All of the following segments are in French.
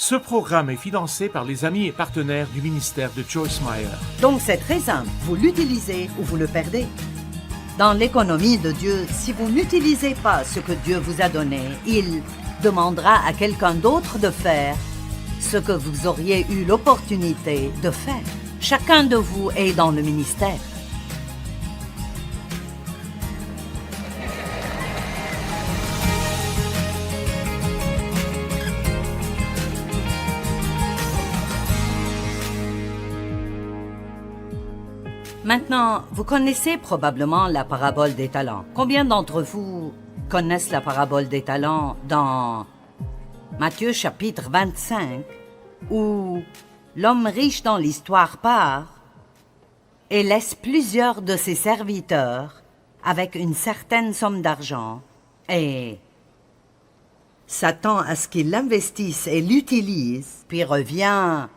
Ce programme est financé par les amis et partenaires du ministère de Joyce Meyer. Donc c'est très simple, vous l'utilisez ou vous le perdez. Dans l'économie de Dieu, si vous n'utilisez pas ce que Dieu vous a donné, il demandera à quelqu'un d'autre de faire ce que vous auriez eu l'opportunité de faire. Chacun de vous est dans le ministère. Maintenant, vous connaissez probablement la parabole des talents. Combien d'entre vous connaissent la parabole des talents dans Matthieu chapitre 25, où l'homme riche dans l'histoire part et laisse plusieurs de ses serviteurs avec une certaine somme d'argent et s'attend à ce qu'ils l'investissent et l'utilisent, puis revient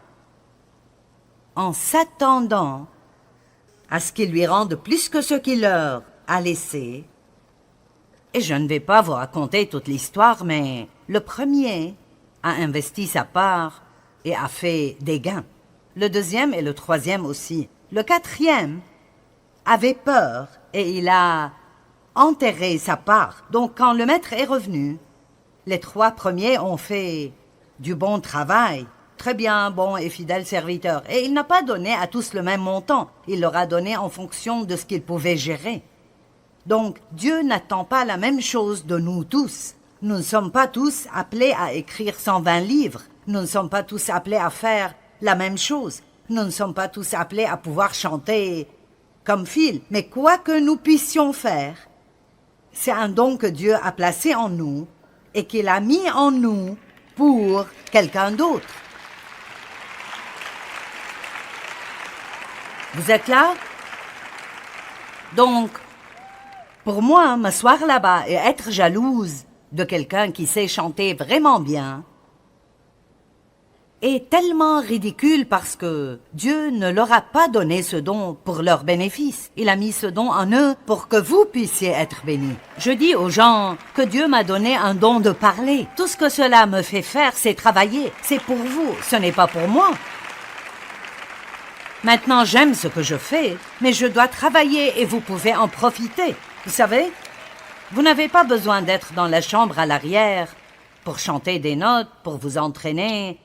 en s'attendant à ce qu'ils lui rendent plus que ce qu'il leur a laissé. Et je ne vais pas vous raconter toute l'histoire, mais le premier a investi sa part et a fait des gains. Le deuxième et le troisième aussi. Le quatrième avait peur et il a enterré sa part. Donc quand le maître est revenu, les trois premiers ont fait du bon travail. Très bien, bon et fidèle serviteur. Et il n'a pas donné à tous le même montant. Il leur a donné en fonction de ce qu'ils pouvaient gérer. Donc, Dieu n'attend pas la même chose de nous tous. Nous ne sommes pas tous appelés à écrire 120 livres. Nous ne sommes pas tous appelés à faire la même chose. Nous ne sommes pas tous appelés à pouvoir chanter comme Phil. Mais quoi que nous puissions faire, c'est un don que Dieu a placé en nous et qu'il a mis en nous pour quelqu'un d'autre. Vous êtes là? Donc, pour moi, m'asseoir là-bas et être jalouse de quelqu'un qui sait chanter vraiment bien est tellement ridicule parce que Dieu ne leur a pas donné ce don pour leur bénéfice. Il a mis ce don en eux pour que vous puissiez être bénis. Je dis aux gens que Dieu m'a donné un don de parler. Tout ce que cela me fait faire, c'est travailler. C'est pour vous, ce n'est pas pour moi. Maintenant, j'aime ce que je fais, mais je dois travailler et vous pouvez en profiter. Vous savez, vous n'avez pas besoin d'être dans la chambre à l'arrière pour chanter des notes, pour vous entraîner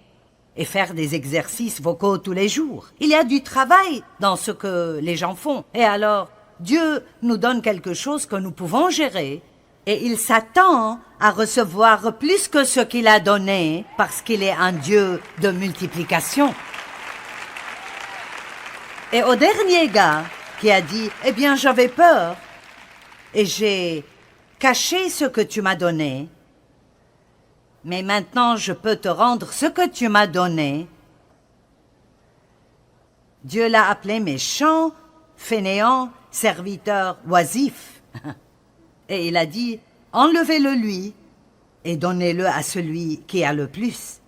et faire des exercices vocaux tous les jours. Il y a du travail dans ce que les gens font. Et alors, Dieu nous donne quelque chose que nous pouvons gérer et il s'attend à recevoir plus que ce qu'il a donné parce qu'il est un Dieu de multiplication. Et au dernier gars qui a dit « Eh bien, j'avais peur et j'ai caché ce que tu m'as donné, mais maintenant je peux te rendre ce que tu m'as donné. » Dieu l'a appelé méchant, fainéant, serviteur oisif. Et il a dit « Enlevez-le lui et donnez-le à celui qui a le plus. »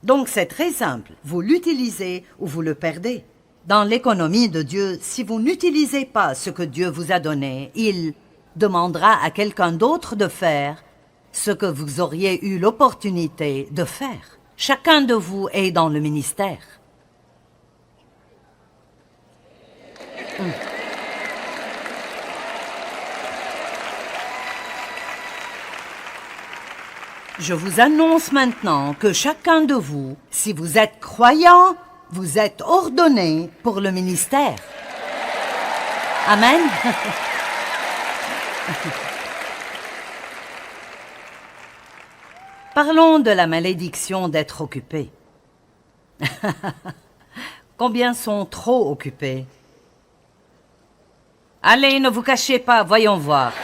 Donc c'est très simple, vous l'utilisez ou vous le perdez. Dans l'économie de Dieu, si vous n'utilisez pas ce que Dieu vous a donné, il demandera à quelqu'un d'autre de faire ce que vous auriez eu l'opportunité de faire. Chacun de vous est dans le ministère. Je vous annonce maintenant que chacun de vous, si vous êtes croyant, vous êtes ordonné pour le ministère. Amen. Parlons de la malédiction d'être occupé. Combien sont trop occupés? Allez, ne vous cachez pas, voyons voir.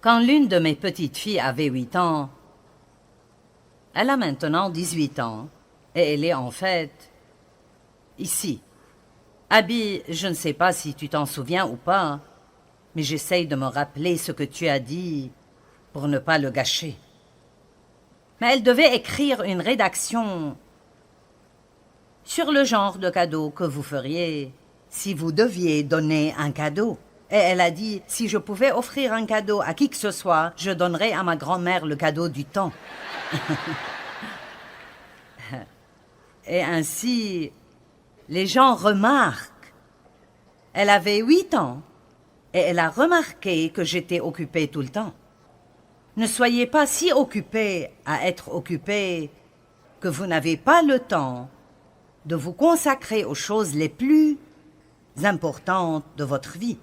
Quand l'une de mes petites filles avait 8 ans, elle a maintenant 18 ans et elle est en fait ici. Abby, je ne sais pas si tu t'en souviens ou pas, mais j'essaye de me rappeler ce que tu as dit pour ne pas le gâcher. Mais elle devait écrire une rédaction sur le genre de cadeau que vous feriez si vous deviez donner un cadeau. Et elle a dit, si je pouvais offrir un cadeau à qui que ce soit, je donnerais à ma grand-mère le cadeau du temps. Et ainsi, les gens remarquent. Elle avait 8 ans et elle a remarqué que j'étais occupée tout le temps. Ne soyez pas si occupés à être occupés que vous n'avez pas le temps de vous consacrer aux choses les plus importantes de votre vie.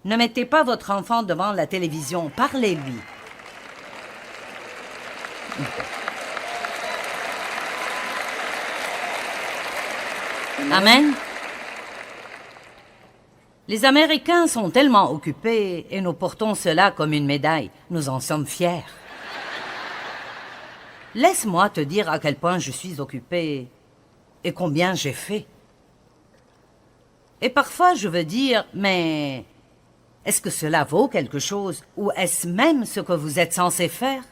Ne mettez pas votre enfant devant la télévision, parlez-lui. Amen. Les Américains sont tellement occupés et nous portons cela comme une médaille. Nous en sommes fiers. Laisse-moi te dire à quel point je suis occupé et combien j'ai fait. Et parfois je veux dire, mais est-ce que cela vaut quelque chose ou est-ce même ce que vous êtes censé faire?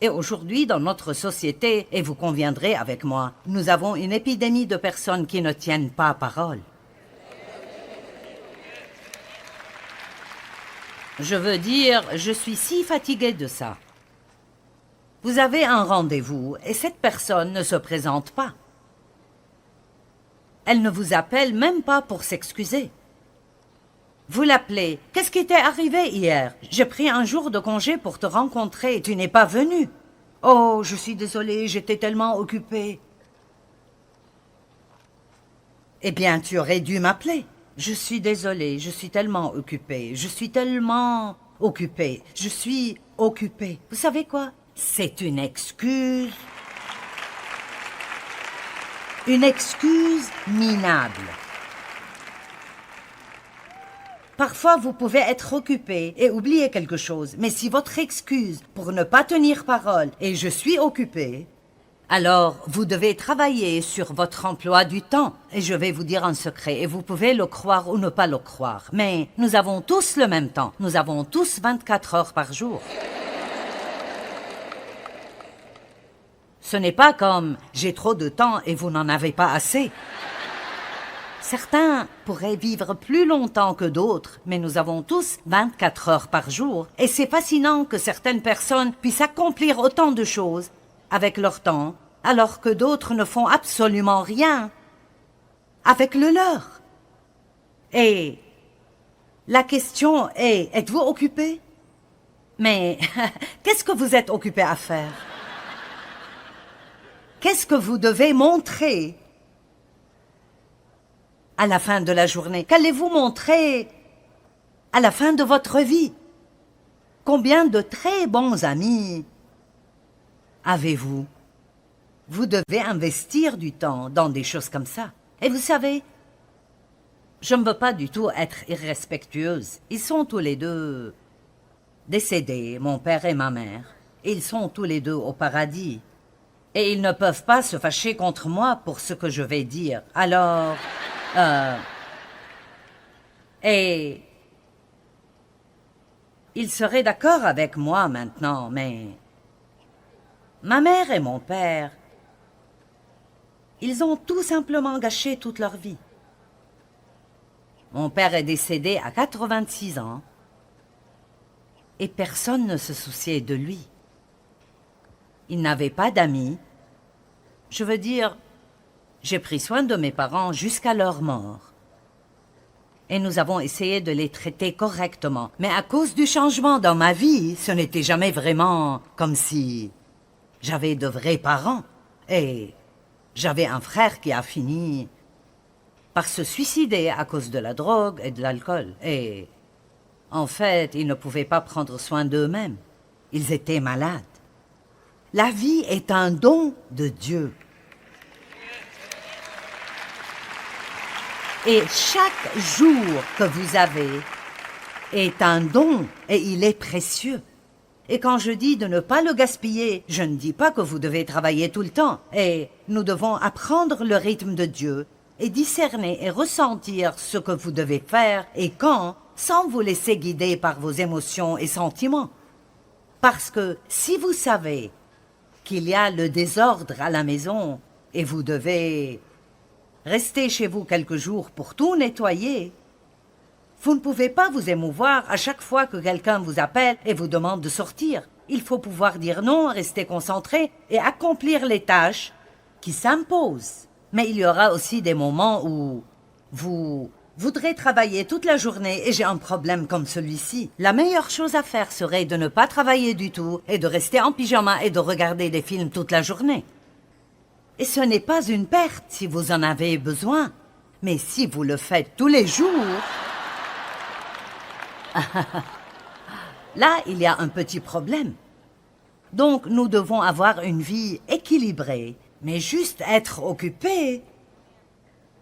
Et aujourd'hui, dans notre société, et vous conviendrez avec moi, nous avons une épidémie de personnes qui ne tiennent pas parole. Je veux dire, je suis si fatiguée de ça. Vous avez un rendez-vous et cette personne ne se présente pas. Elle ne vous appelle même pas pour s'excuser. Vous l'appelez. Qu'est-ce qui t'est arrivé hier? J'ai pris un jour de congé pour te rencontrer et tu n'es pas venu. Oh, je suis désolée, j'étais tellement occupée. Eh bien, tu aurais dû m'appeler. Je suis désolée, je suis tellement occupée, je suis tellement occupée, je suis occupée. Vous savez quoi? C'est une excuse. Une excuse minable. Parfois, vous pouvez être occupé et oublier quelque chose, mais si votre excuse pour ne pas tenir parole est « je suis occupé », alors vous devez travailler sur votre emploi du temps. Et je vais vous dire un secret, et vous pouvez le croire ou ne pas le croire, mais nous avons tous le même temps. Nous avons tous 24 heures par jour. Ce n'est pas comme « j'ai trop de temps et vous n'en avez pas assez ». Certains pourraient vivre plus longtemps que d'autres, mais nous avons tous 24 heures par jour. Et c'est fascinant que certaines personnes puissent accomplir autant de choses avec leur temps, alors que d'autres ne font absolument rien avec le leur. Et la question est, êtes-vous occupé? Mais qu'est-ce que vous êtes occupé à faire? Qu'est-ce que vous devez montrer à la fin de la journée? Qu'allez-vous montrer à la fin de votre vie? Combien de très bons amis avez-vous? Vous devez investir du temps dans des choses comme ça. Et vous savez, je ne veux pas du tout être irrespectueuse. Ils sont tous les deux décédés, mon père et ma mère. Ils sont tous les deux au paradis. Et ils ne peuvent pas se fâcher contre moi pour ce que je vais dire. Alors, et ils seraient d'accord avec moi maintenant, mais ma mère et mon père, ils ont tout simplement gâché toute leur vie. Mon père est décédé à 86 ans et personne ne se souciait de lui. Il n'avait pas d'amis. Je veux dire, j'ai pris soin de mes parents jusqu'à leur mort. Et nous avons essayé de les traiter correctement. Mais à cause du changement dans ma vie, ce n'était jamais vraiment comme si j'avais de vrais parents. Et j'avais un frère qui a fini par se suicider à cause de la drogue et de l'alcool. Et en fait, ils ne pouvaient pas prendre soin d'eux-mêmes. Ils étaient malades. La vie est un don de Dieu. Et chaque jour que vous avez est un don et il est précieux. Et quand je dis de ne pas le gaspiller, je ne dis pas que vous devez travailler tout le temps. Et nous devons apprendre le rythme de Dieu et discerner et ressentir ce que vous devez faire et quand, sans vous laisser guider par vos émotions et sentiments. Parce que si vous savez qu'il y a le désordre à la maison et vous devez rester chez vous quelques jours pour tout nettoyer, Vous ne pouvez pas vous émouvoir à chaque fois que quelqu'un vous appelle et vous demande de sortir. Il faut pouvoir dire non, rester concentré et accomplir les tâches qui s'imposent. Mais il y aura aussi des moments où vous voudrez travailler toute la journée et j'ai un problème comme celui-ci. La meilleure chose à faire serait de ne pas travailler du tout et de rester en pyjama et de regarder des films toute la journée. Et ce n'est pas une perte si vous en avez besoin. Mais si vous le faites tous les jours... Là, il y a un petit problème. Donc, nous devons avoir une vie équilibrée, mais juste être occupés.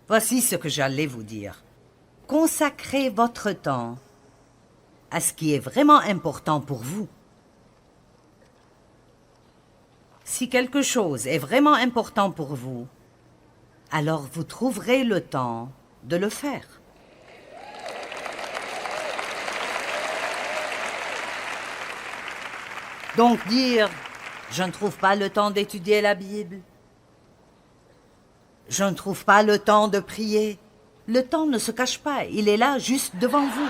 Voici ce que j'allais vous dire. Consacrez votre temps à ce qui est vraiment important pour vous. Si quelque chose est vraiment important pour vous, alors vous trouverez le temps de le faire. Donc dire « Je ne trouve pas le temps d'étudier la Bible. Je ne trouve pas le temps de prier. » Le temps ne se cache pas, il est là, juste devant vous.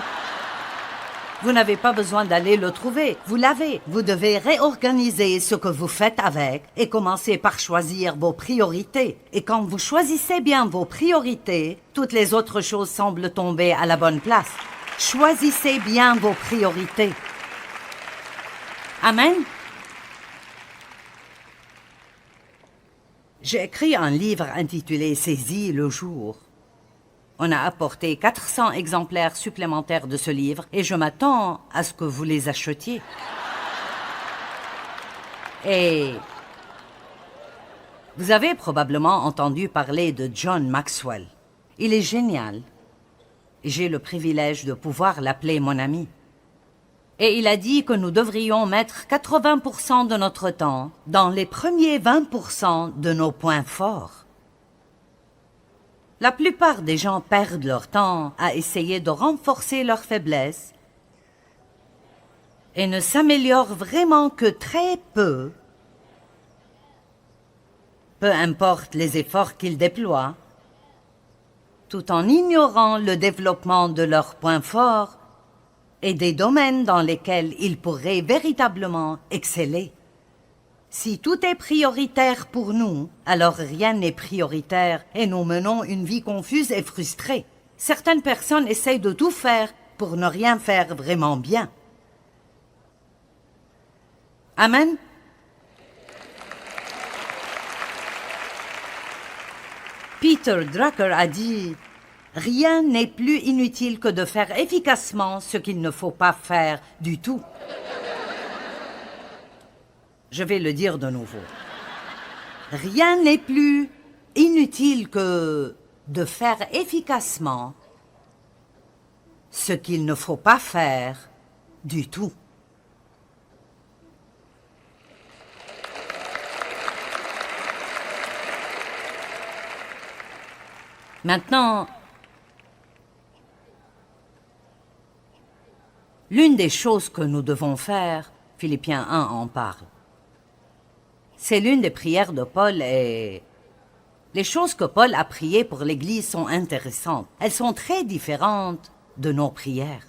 Vous n'avez pas besoin d'aller le trouver, vous l'avez. Vous devez réorganiser ce que vous faites avec et commencer par choisir vos priorités. Et quand vous choisissez bien vos priorités, toutes les autres choses semblent tomber à la bonne place. Choisissez bien vos priorités. Amen. J'ai écrit un livre intitulé « Saisis le jour ». On a apporté 400 exemplaires supplémentaires de ce livre et je m'attends à ce que vous les achetiez. Et vous avez probablement entendu parler de John Maxwell. Il est génial. J'ai le privilège de pouvoir l'appeler mon ami. Et il a dit que nous devrions mettre 80% de notre temps dans les premiers 20% de nos points forts. La plupart des gens perdent leur temps à essayer de renforcer leurs faiblesses et ne s'améliorent vraiment que très peu, peu importe les efforts qu'ils déploient, tout en ignorant le développement de leurs points forts et des domaines dans lesquels ils pourraient véritablement exceller. Si tout est prioritaire pour nous, alors rien n'est prioritaire et nous menons une vie confuse et frustrée. Certaines personnes essayent de tout faire pour ne rien faire vraiment bien. Amen. Peter Drucker a dit « Rien n'est plus inutile que de faire efficacement ce qu'il ne faut pas faire du tout. » Je vais le dire de nouveau. Rien n'est plus inutile que de faire efficacement ce qu'il ne faut pas faire du tout. Maintenant, l'une des choses que nous devons faire, Philippiens 1 en parle. C'est l'une des prières de Paul et les choses que Paul a priées pour l'Église sont intéressantes. Elles sont très différentes de nos prières.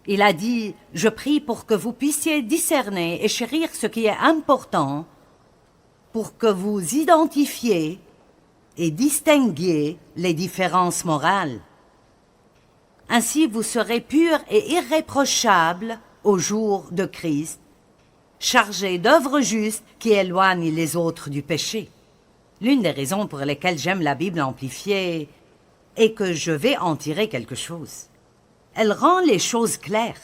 Il a dit « Je prie pour que vous puissiez discerner et chérir ce qui est important, pour que vous identifiez et distinguiez les différences morales. Ainsi vous serez purs et irréprochables au jour de Christ, chargés d'œuvres justes qui éloignent les autres du péché. » L'une des raisons pour lesquelles j'aime la Bible amplifiée est que je vais en tirer quelque chose. Elle rend les choses claires.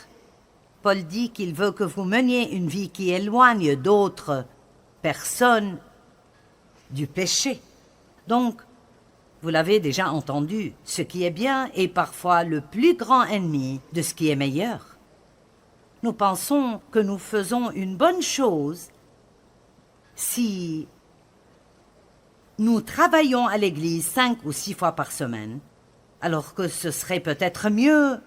Paul dit qu'il veut que vous meniez une vie qui éloigne d'autres personnes du péché. Donc, vous l'avez déjà entendu, ce qui est bien est parfois le plus grand ennemi de ce qui est meilleur. Nous pensons que nous faisons une bonne chose si nous travaillons à l'église 5 ou 6 fois par semaine, alors que ce serait peut-être mieux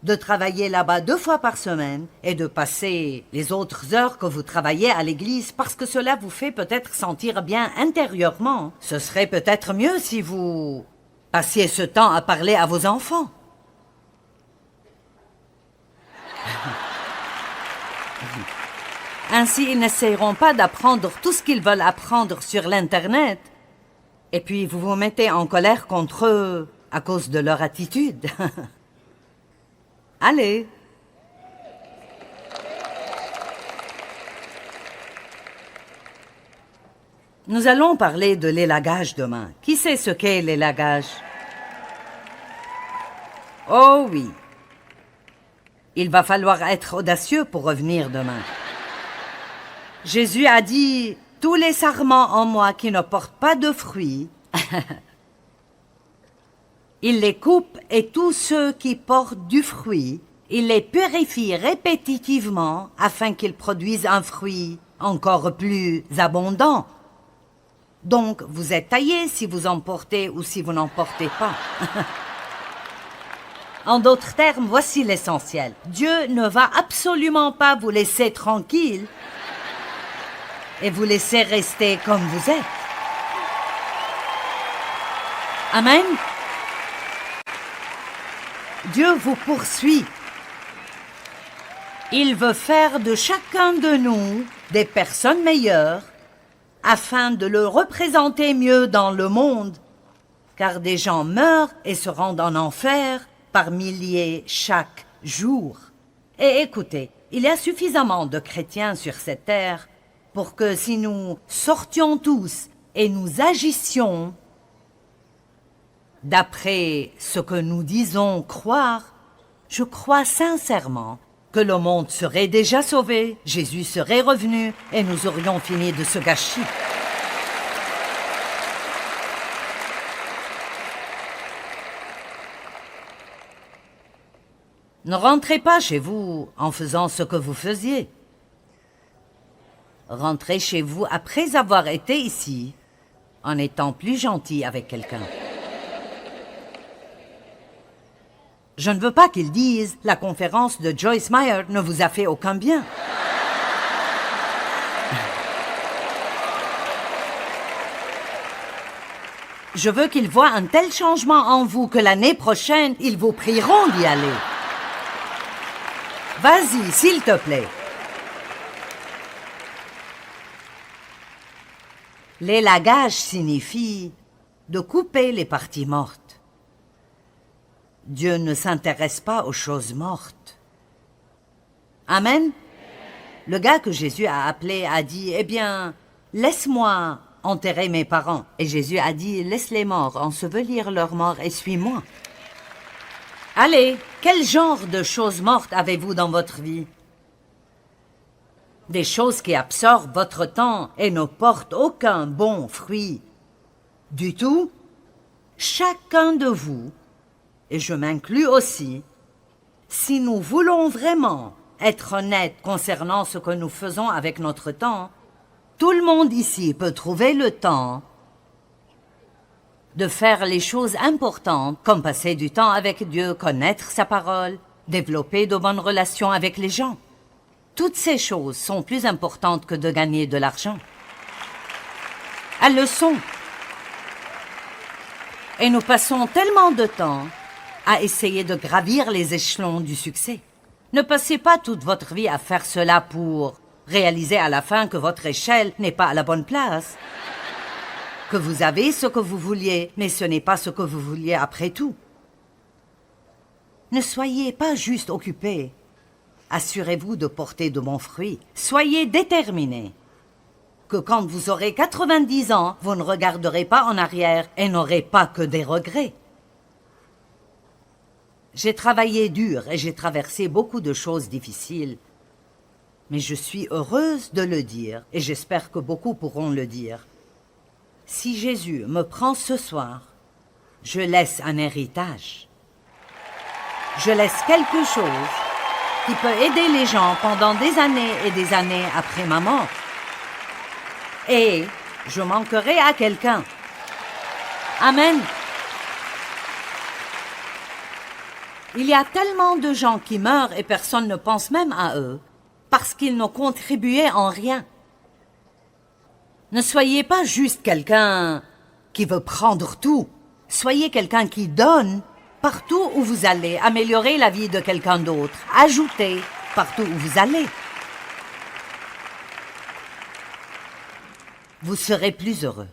de travailler là-bas 2 fois par semaine et de passer les autres heures que vous travaillez à l'église parce que cela vous fait peut-être sentir bien intérieurement. Ce serait peut-être mieux si vous passiez ce temps à parler à vos enfants. Ainsi, ils n'essayeront pas d'apprendre tout ce qu'ils veulent apprendre sur l'Internet. Et puis, vous vous mettez en colère contre eux à cause de leur attitude. Allez. Nous allons parler de l'élagage demain. Qui sait ce qu'est l'élagage? Oh oui. Il va falloir être audacieux pour revenir demain. Jésus a dit, « Tous les sarments en moi qui ne portent pas de fruits, il les coupe et tous ceux qui portent du fruit, il les purifie répétitivement afin qu'ils produisent un fruit encore plus abondant. Donc, vous êtes taillés si vous en portez ou si vous n'en portez pas. » En d'autres termes, voici l'essentiel. Dieu ne va absolument pas vous laisser tranquille et vous laisser rester comme vous êtes. Amen. Dieu vous poursuit. Il veut faire de chacun de nous des personnes meilleures afin de le représenter mieux dans le monde, car des gens meurent et se rendent en enfer par milliers chaque jour. Et écoutez, il y a suffisamment de chrétiens sur cette terre pour que si nous sortions tous et nous agissions d'après ce que nous disons croire, je crois sincèrement que le monde serait déjà sauvé, Jésus serait revenu et nous aurions fini de ce gâchis. Ne rentrez pas chez vous en faisant ce que vous faisiez. Rentrez chez vous après avoir été ici, en étant plus gentil avec quelqu'un. Je ne veux pas qu'ils disent « La conférence de Joyce Meyer ne vous a fait aucun bien ». Je veux qu'ils voient un tel changement en vous que l'année prochaine, ils vous prieront d'y aller. Vas-y, s'il te plaît. L'élagage signifie de couper les parties mortes. Dieu ne s'intéresse pas aux choses mortes. Amen. Le gars que Jésus a appelé a dit, « Eh bien, laisse-moi enterrer mes parents. » Et Jésus a dit, « Laisse les morts ensevelir leurs morts et suis-moi. » Allez, quel genre de choses mortes avez-vous dans votre vie? Des choses qui absorbent votre temps et ne portent aucun bon fruit du tout? Chacun de vous, et je m'inclus aussi, si nous voulons vraiment être honnêtes concernant ce que nous faisons avec notre temps, tout le monde ici peut trouver le temps de faire les choses importantes, comme passer du temps avec Dieu, connaître sa parole, développer de bonnes relations avec les gens. Toutes ces choses sont plus importantes que de gagner de l'argent. Elles le sont. Et nous passons tellement de temps à essayer de gravir les échelons du succès. Ne passez pas toute votre vie à faire cela pour réaliser à la fin que votre échelle n'est pas à la bonne place, que vous avez ce que vous vouliez, mais ce n'est pas ce que vous vouliez après tout. Ne soyez pas juste occupés. Assurez-vous de porter de bons fruits. Soyez déterminés. Que quand vous aurez 90 ans, vous ne regarderez pas en arrière et n'aurez pas que des regrets. J'ai travaillé dur et j'ai traversé beaucoup de choses difficiles. Mais je suis heureuse de le dire et j'espère que beaucoup pourront le dire. Si Jésus me prend ce soir, je laisse un héritage. Je laisse quelque chose qui peut aider les gens pendant des années et des années après ma mort. Et je manquerai à quelqu'un. Amen. Il y a tellement de gens qui meurent et personne ne pense même à eux, parce qu'ils n'ont contribué en rien. Ne soyez pas juste quelqu'un qui veut prendre tout. Soyez quelqu'un qui donne partout où vous allez, améliorer la vie de quelqu'un d'autre, ajouter partout où vous allez. vous serez plus heureux.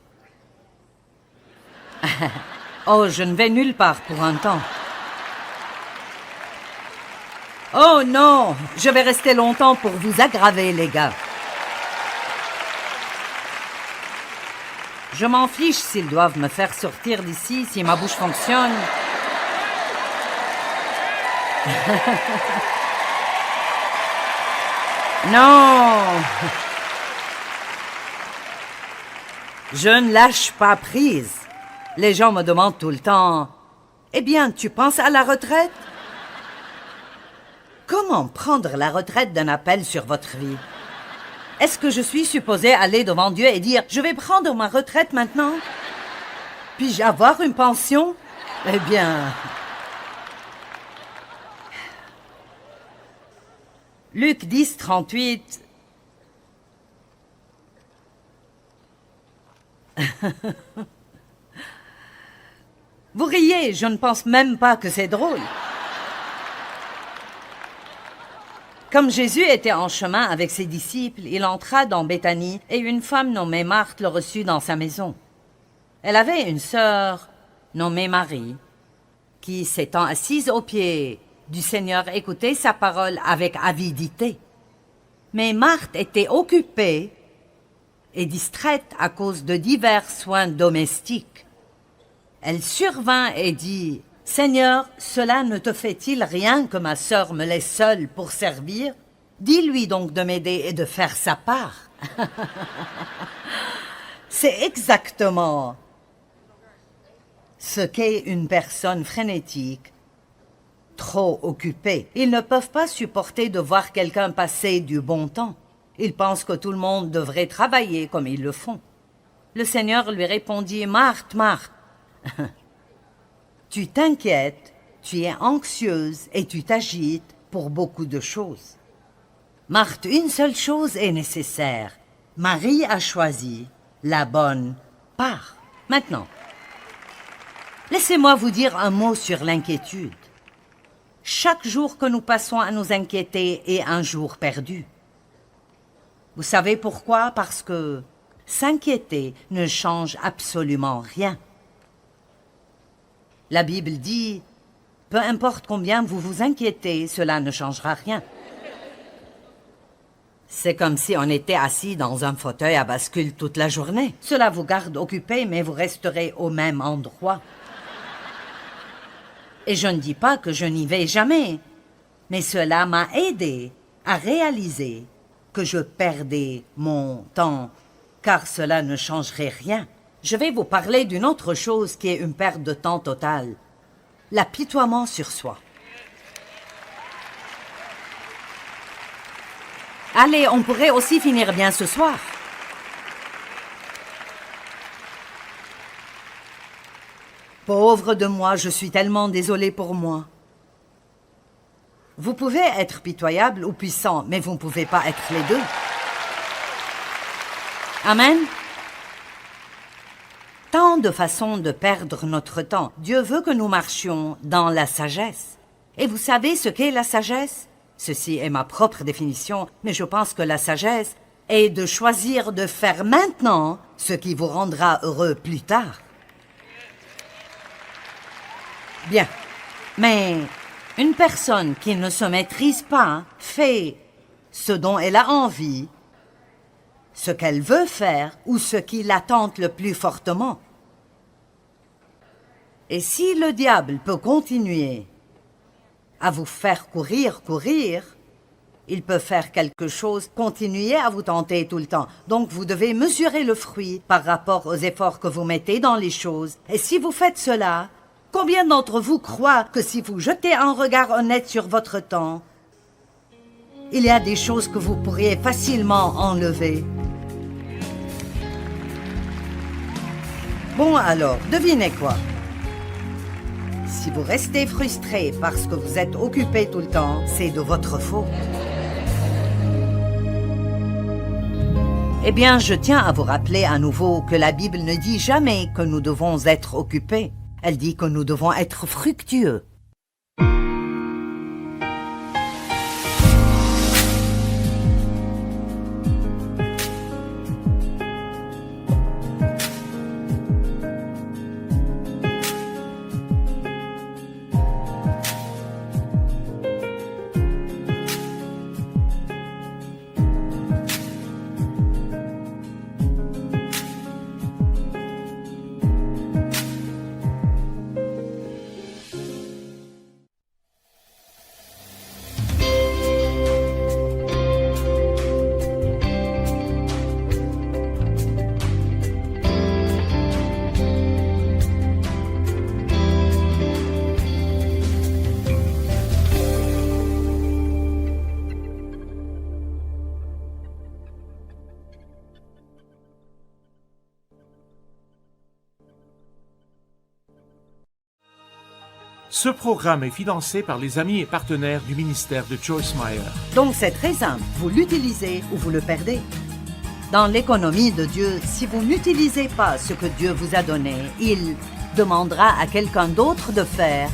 Oh, je ne vais nulle part pour un temps. Oh non, je vais rester longtemps pour vous aggraver, les gars. Je m'en fiche s'ils doivent me faire sortir d'ici, si ma bouche fonctionne. Non. Je ne lâche pas prise. Les gens me demandent tout le temps, « Eh bien, tu penses à la retraite ?» Comment prendre la retraite d'un appel sur votre vie? Est-ce que je suis supposée aller devant Dieu et dire « Je vais prendre ma retraite maintenant ?» Puis-je avoir une pension? Eh bien... Luc 10, 38. Vous riez, je ne pense même pas que c'est drôle. Comme Jésus était en chemin avec ses disciples, il entra dans Béthanie et une femme nommée Marthe le reçut dans sa maison. Elle avait une sœur nommée Marie qui, s'étant assise aux pieds du Seigneur, écoutait sa parole avec avidité. Mais Marthe était occupée et distraite à cause de divers soins domestiques. Elle survint et dit, « Seigneur, cela ne te fait-il rien que ma sœur me laisse seule pour servir? Dis-lui donc de m'aider et de faire sa part. » C'est exactement ce qu'est une personne frénétique, trop occupée. Ils ne peuvent pas supporter de voir quelqu'un passer du bon temps. Ils pensent que tout le monde devrait travailler comme ils le font. Le Seigneur lui répondit, « Marthe, Marthe, tu t'inquiètes, tu es anxieuse et tu t'agites pour beaucoup de choses. Marthe, une seule chose est nécessaire. Marie a choisi la bonne part. » Maintenant, laissez-moi vous dire un mot sur l'inquiétude. Chaque jour que nous passons à nous inquiéter est un jour perdu. Vous savez pourquoi? Parce que s'inquiéter ne change absolument rien. La Bible dit, peu importe combien vous vous inquiétez, cela ne changera rien. C'est comme si on était assis dans un fauteuil à bascule toute la journée. Cela vous garde occupé, mais vous resterez au même endroit. Et je ne dis pas que je n'y vais jamais, mais cela m'a aidé à réaliser que je perdais mon temps, car cela ne changerait rien. Je vais vous parler d'une autre chose qui est une perte de temps totale, l'apitoiement sur soi. Allez, on pourrait aussi finir bien ce soir. Pauvre de moi, je suis tellement désolée pour moi. Vous pouvez être pitoyable ou puissant, mais vous ne pouvez pas être les deux. Amen. Tant de façons de perdre notre temps. Dieu veut que nous marchions dans la sagesse. Et vous savez ce qu'est la sagesse? Ceci est ma propre définition, mais je pense que la sagesse est de choisir de faire maintenant ce qui vous rendra heureux plus tard. Bien, mais une personne qui ne se maîtrise pas fait ce dont elle a envie, ce qu'elle veut faire ou ce qui la tente le plus fortement. Et si le diable peut continuer à vous faire courir, il peut faire quelque chose, continuer à vous tenter tout le temps. Donc vous devez mesurer le fruit par rapport aux efforts que vous mettez dans les choses. Et si vous faites cela, combien d'entre vous croient que si vous jetez un regard honnête sur votre temps, il y a des choses que vous pourriez facilement enlever? Bon alors, devinez quoi? Si vous restez frustré parce que vous êtes occupé tout le temps, c'est de votre faute. Eh bien, je tiens à vous rappeler à nouveau que la Bible ne dit jamais que nous devons être occupés. Elle dit que nous devons être fructueux. Ce programme est financé par les amis et partenaires du ministère de Joyce Meyer. Donc c'est très simple, vous l'utilisez ou vous le perdez. Dans l'économie de Dieu, si vous n'utilisez pas ce que Dieu vous a donné, il demandera à quelqu'un d'autre de faire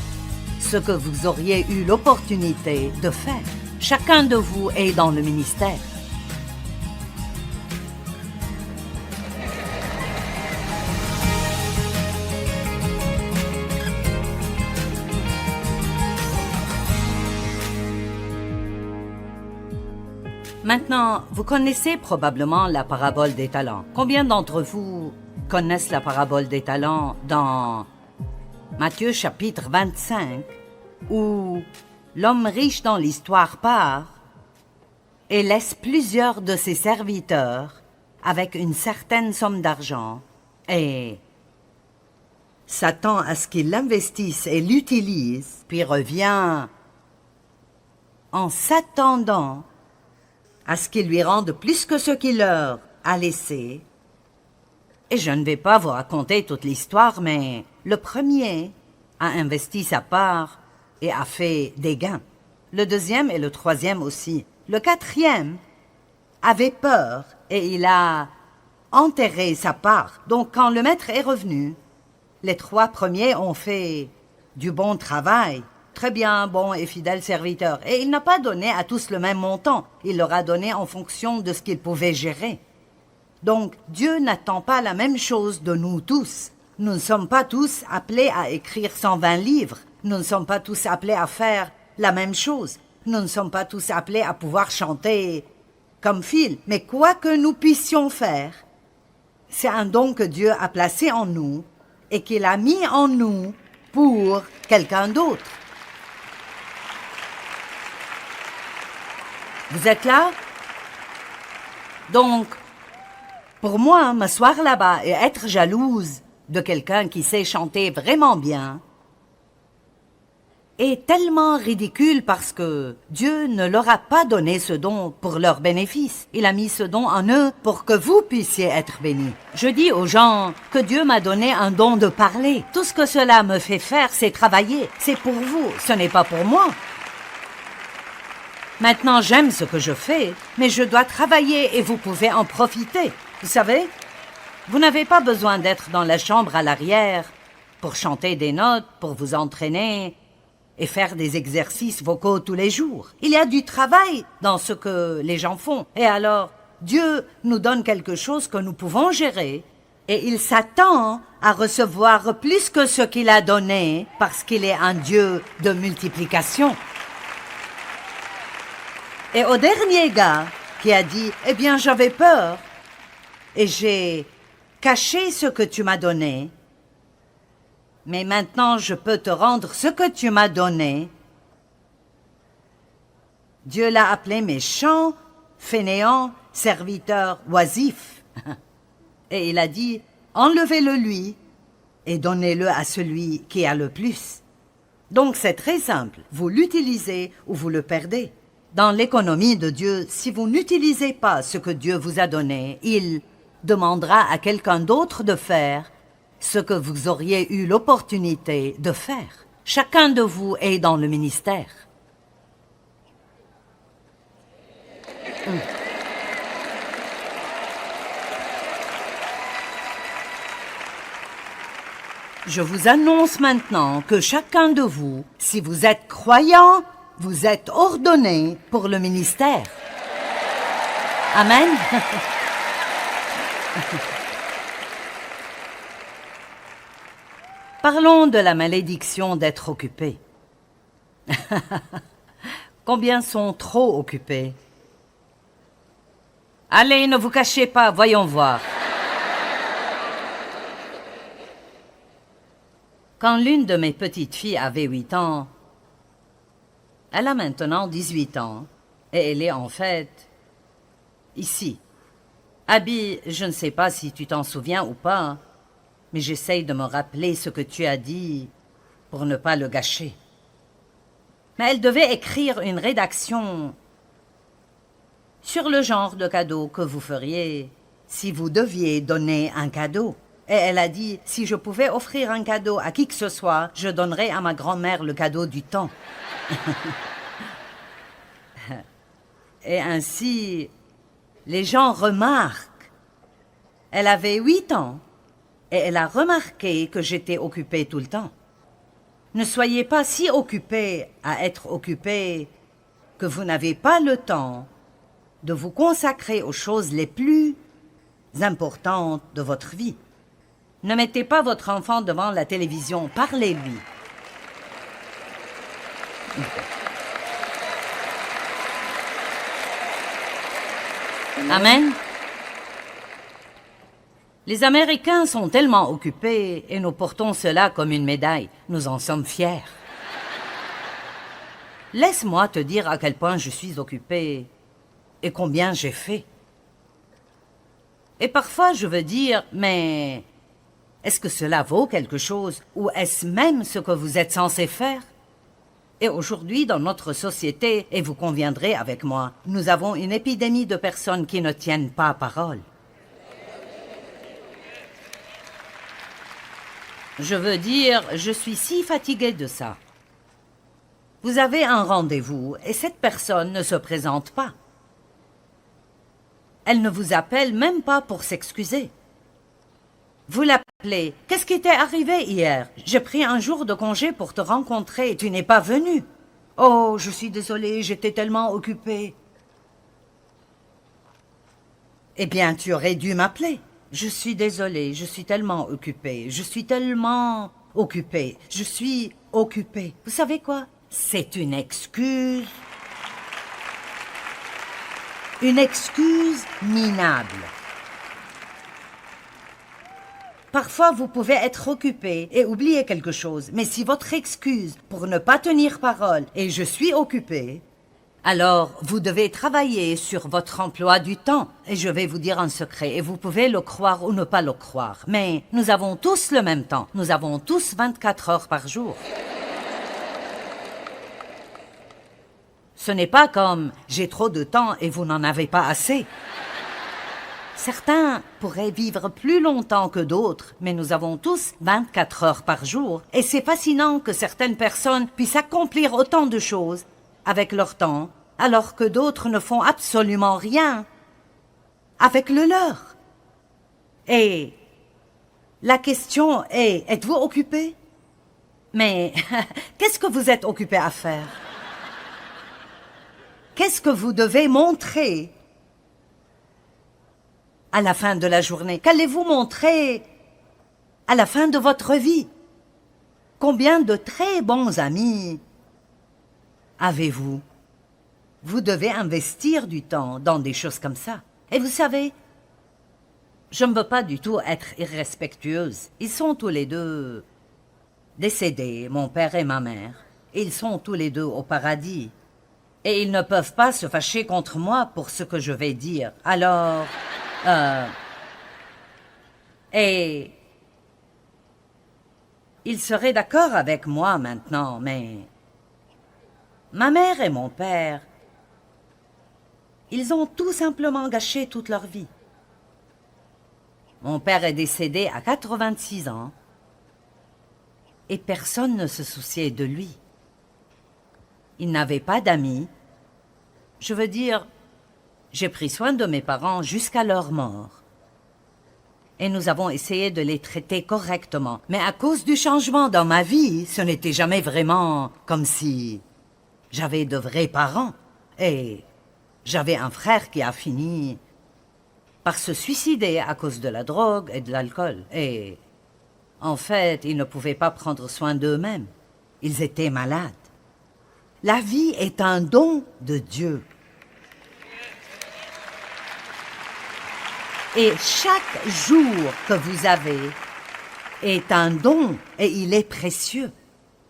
ce que vous auriez eu l'opportunité de faire. Chacun de vous est dans le ministère. Maintenant, vous connaissez probablement la parabole des talents. Combien d'entre vous connaissent la parabole des talents dans Matthieu chapitre 25, où l'homme riche dans l'histoire part et laisse plusieurs de ses serviteurs avec une certaine somme d'argent et s'attend à ce qu'ils l'investissent et l'utilisent, puis revient en s'attendant à ce qu'ils lui rendent plus que ce qu'il leur a laissé. Et je ne vais pas vous raconter toute l'histoire, mais le premier a investi sa part et a fait des gains. Le deuxième et le troisième aussi. Le quatrième avait peur et il a enterré sa part. Donc quand le maître est revenu, les trois premiers ont fait du bon travail. Très bien, bon et fidèle serviteur. Et il n'a pas donné à tous le même montant. Il leur a donné en fonction de ce qu'ils pouvaient gérer. Donc, Dieu n'attend pas la même chose de nous tous. Nous ne sommes pas tous appelés à écrire 120 livres. Nous ne sommes pas tous appelés à faire la même chose. Nous ne sommes pas tous appelés à pouvoir chanter comme Phil. Mais quoi que nous puissions faire, c'est un don que Dieu a placé en nous et qu'il a mis en nous pour quelqu'un d'autre. Vous êtes là? Donc, pour moi, m'asseoir là-bas et être jalouse de quelqu'un qui sait chanter vraiment bien est tellement ridicule parce que Dieu ne leur a pas donné ce don pour leur bénéfice. Il a mis ce don en eux pour que vous puissiez être bénis. Je dis aux gens que Dieu m'a donné un don de parler. Tout ce que cela me fait faire, c'est travailler. C'est pour vous, ce n'est pas pour moi. Maintenant, j'aime ce que je fais, mais je dois travailler et vous pouvez en profiter. Vous savez, vous n'avez pas besoin d'être dans la chambre à l'arrière pour chanter des notes, pour vous entraîner et faire des exercices vocaux tous les jours. Il y a du travail dans ce que les gens font. Et alors, Dieu nous donne quelque chose que nous pouvons gérer et il s'attend à recevoir plus que ce qu'il a donné parce qu'il est un Dieu de multiplication. Et au dernier gars qui a dit « Eh bien, j'avais peur et j'ai caché ce que tu m'as donné, mais maintenant je peux te rendre ce que tu m'as donné. » Dieu l'a appelé méchant, fainéant, serviteur oisif. Et il a dit « Enlevez-le lui et donnez-le à celui qui a le plus. » Donc c'est très simple, vous l'utilisez ou vous le perdez. Dans l'économie de Dieu, si vous n'utilisez pas ce que Dieu vous a donné, il demandera à quelqu'un d'autre de faire ce que vous auriez eu l'opportunité de faire. Chacun de vous est dans le ministère. Je vous annonce maintenant que chacun de vous, si vous êtes croyant, vous êtes ordonné pour le ministère. Amen. Parlons de la malédiction d'être occupé. Combien sont trop occupés? Allez, ne vous cachez pas, voyons voir. Quand l'une de mes petites filles avait 8 ans, elle a maintenant 18 ans et elle est en fait ici. Abby, je ne sais pas si tu t'en souviens ou pas, mais j'essaye de me rappeler ce que tu as dit pour ne pas le gâcher. Mais elle devait écrire une rédaction sur le genre de cadeau que vous feriez si vous deviez donner un cadeau. Et elle a dit, si je pouvais offrir un cadeau à qui que ce soit, je donnerais à ma grand-mère le cadeau du temps. Et ainsi, les gens remarquent. Elle avait 8 ans et elle a remarqué que j'étais occupée tout le temps. Ne soyez pas si occupés à être occupés que vous n'avez pas le temps de vous consacrer aux choses les plus importantes de votre vie. Ne mettez pas votre enfant devant la télévision, parlez-lui. Amen. Les Américains sont tellement occupés et nous portons cela comme une médaille. Nous en sommes fiers. Laisse-moi te dire à quel point je suis occupée et combien j'ai fait. Et parfois je veux dire, mais est-ce que cela vaut quelque chose ou est-ce même ce que vous êtes censé faire? Et aujourd'hui, dans notre société, et vous conviendrez avec moi, nous avons une épidémie de personnes qui ne tiennent pas parole. Je veux dire, je suis si fatiguée de ça. Vous avez un rendez-vous et cette personne ne se présente pas. Elle ne vous appelle même pas pour s'excuser. Vous l'appelez. Qu'est-ce qui t'est arrivé hier? J'ai pris un jour de congé pour te rencontrer et tu n'es pas venu. Oh, je suis désolée, j'étais tellement occupée. Eh bien, tu aurais dû m'appeler. Je suis désolée, je suis tellement occupée. Je suis tellement occupée. Je suis occupée. Vous savez quoi? C'est une excuse. Une excuse minable. Parfois, vous pouvez être occupé et oublier quelque chose. Mais si votre excuse pour ne pas tenir parole est « je suis occupé », alors vous devez travailler sur votre emploi du temps. Et je vais vous dire un secret, et vous pouvez le croire ou ne pas le croire. Mais nous avons tous le même temps. Nous avons tous 24 heures par jour. Ce n'est pas comme « j'ai trop de temps et vous n'en avez pas assez ». Certains pourraient vivre plus longtemps que d'autres, mais nous avons tous 24 heures par jour. Et c'est fascinant que certaines personnes puissent accomplir autant de choses avec leur temps, alors que d'autres ne font absolument rien avec le leur. Et la question est, êtes-vous occupé? Mais qu'est-ce que vous êtes occupé à faire? Qu'est-ce que vous devez montrer à la fin de la journée? Qu'allez-vous montrer à la fin de votre vie? Combien de très bons amis avez-vous? Vous devez investir du temps dans des choses comme ça. Et vous savez, je ne veux pas du tout être irrespectueuse. Ils sont tous les deux décédés, mon père et ma mère. Ils sont tous les deux au paradis. Et ils ne peuvent pas se fâcher contre moi pour ce que je vais dire. Alors, et ils seraient d'accord avec moi maintenant, mais ma mère et mon père, ils ont tout simplement gâché toute leur vie. Mon père est décédé à 86 ans et personne ne se souciait de lui. Il n'avait pas d'amis. Je veux dire, j'ai pris soin de mes parents jusqu'à leur mort. Et nous avons essayé de les traiter correctement. Mais à cause du changement dans ma vie, ce n'était jamais vraiment comme si j'avais de vrais parents. Et j'avais un frère qui a fini par se suicider à cause de la drogue et de l'alcool. Et en fait, ils ne pouvaient pas prendre soin d'eux-mêmes. Ils étaient malades. La vie est un don de Dieu. Et chaque jour que vous avez est un don et il est précieux.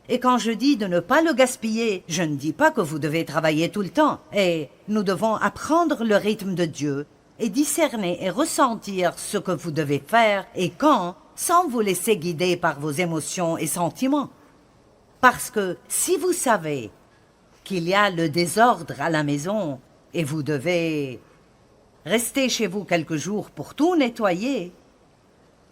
Et quand je dis de ne pas le gaspiller, je ne dis pas que vous devez travailler tout le temps. Et nous devons apprendre le rythme de Dieu et discerner et ressentir ce que vous devez faire et quand, sans vous laisser guider par vos émotions et sentiments. Parce que si vous savez qu'il y a le désordre à la maison et vous devez rester chez vous quelques jours pour tout nettoyer,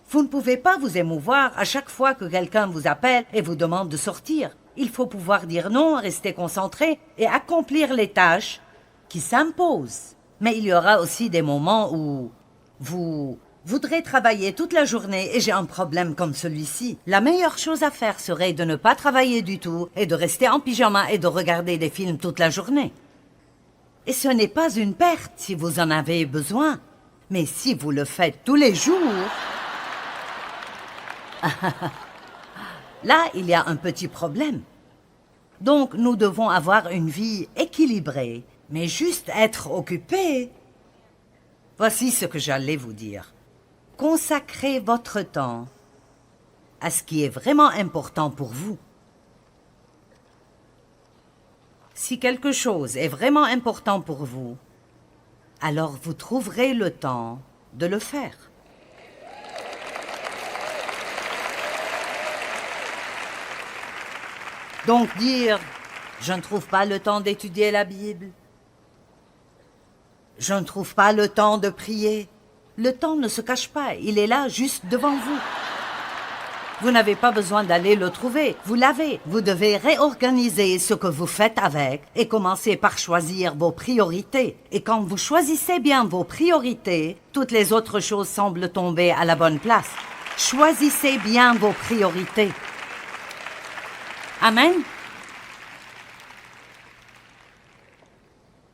Vous ne pouvez pas vous émouvoir à chaque fois que quelqu'un vous appelle et vous demande de sortir. Il faut pouvoir dire non, rester concentré et accomplir les tâches qui s'imposent. Mais il y aura aussi des moments où vous voudrez travailler toute la journée et j'ai un problème comme celui-ci. La meilleure chose à faire serait de ne pas travailler du tout et de rester en pyjama et de regarder des films toute la journée. Et ce n'est pas une perte si vous en avez besoin. Mais si vous le faites tous les jours... Là, il y a un petit problème. Donc, nous devons avoir une vie équilibrée, mais juste être occupés. Voici ce que j'allais vous dire. Consacrez votre temps à ce qui est vraiment important pour vous. Si quelque chose est vraiment important pour vous, alors vous trouverez le temps de le faire. Donc dire « Je ne trouve pas le temps d'étudier la Bible. Je ne trouve pas le temps de prier. » Le temps ne se cache pas, il est là juste devant vous. Vous n'avez pas besoin d'aller le trouver, vous l'avez. Vous devez réorganiser ce que vous faites avec et commencer par choisir vos priorités. Et quand vous choisissez bien vos priorités, toutes les autres choses semblent tomber à la bonne place. Choisissez bien vos priorités. Amen.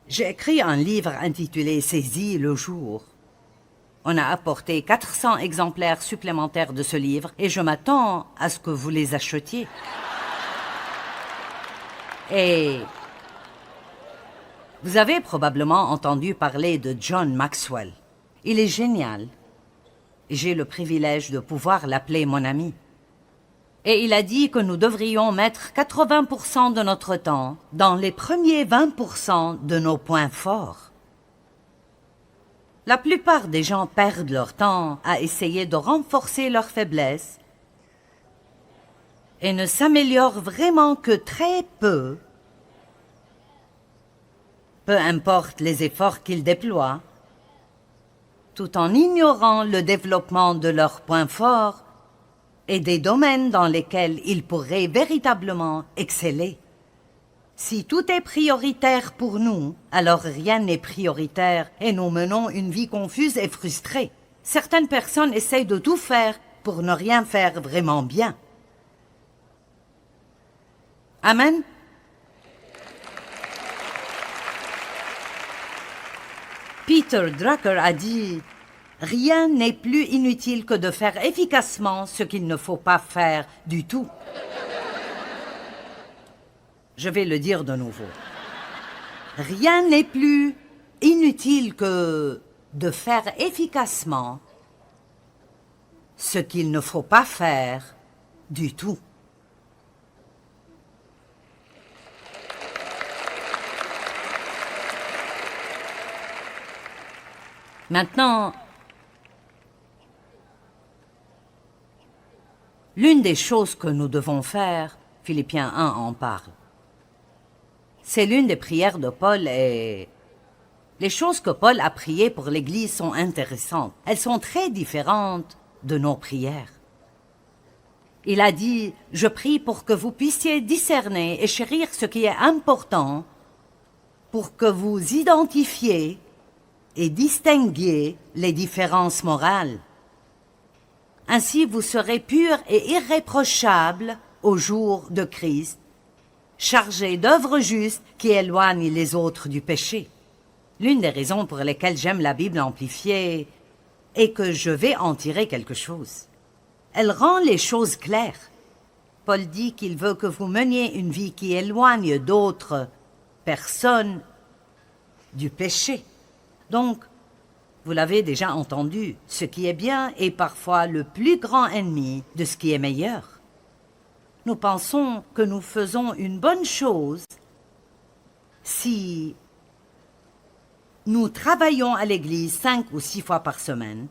J'ai écrit un livre intitulé « Saisis le jour ». On a apporté 400 exemplaires supplémentaires de ce livre et je m'attends à ce que vous les achetiez. Et vous avez probablement entendu parler de John Maxwell. Il est génial. J'ai le privilège de pouvoir l'appeler mon ami. Et il a dit que nous devrions mettre 80% de notre temps dans les premiers 20% de nos points forts. La plupart des gens perdent leur temps à essayer de renforcer leurs faiblesses et ne s'améliorent vraiment que très peu, peu importe les efforts qu'ils déploient, tout en ignorant le développement de leurs points forts et des domaines dans lesquels ils pourraient véritablement exceller. Si tout est prioritaire pour nous, alors rien n'est prioritaire et nous menons une vie confuse et frustrée. Certaines personnes essayent de tout faire pour ne rien faire vraiment bien. Amen. Peter Drucker a dit « Rien n'est plus inutile que de faire efficacement ce qu'il ne faut pas faire du tout. » Je vais le dire de nouveau. Rien n'est plus inutile que de faire efficacement ce qu'il ne faut pas faire du tout. Maintenant, l'une des choses que nous devons faire, Philippiens 1 en parle. C'est l'une des prières de Paul et les choses que Paul a priées pour l'Église sont intéressantes. Elles sont très différentes de nos prières. Il a dit « Je prie pour que vous puissiez discerner et chérir ce qui est important, pour que vous identifiez et distinguiez les différences morales. Ainsi vous serez purs et irréprochables au jour de Christ, chargés d'œuvres justes qui éloignent les autres du péché. » L'une des raisons pour lesquelles j'aime la Bible amplifiée est que je vais en tirer quelque chose. Elle rend les choses claires. Paul dit qu'il veut que vous meniez une vie qui éloigne d'autres personnes du péché. Donc, vous l'avez déjà entendu, ce qui est bien est parfois le plus grand ennemi de ce qui est meilleur. Nous pensons que nous faisons une bonne chose si nous travaillons à l'église 5 ou 6 fois par semaine,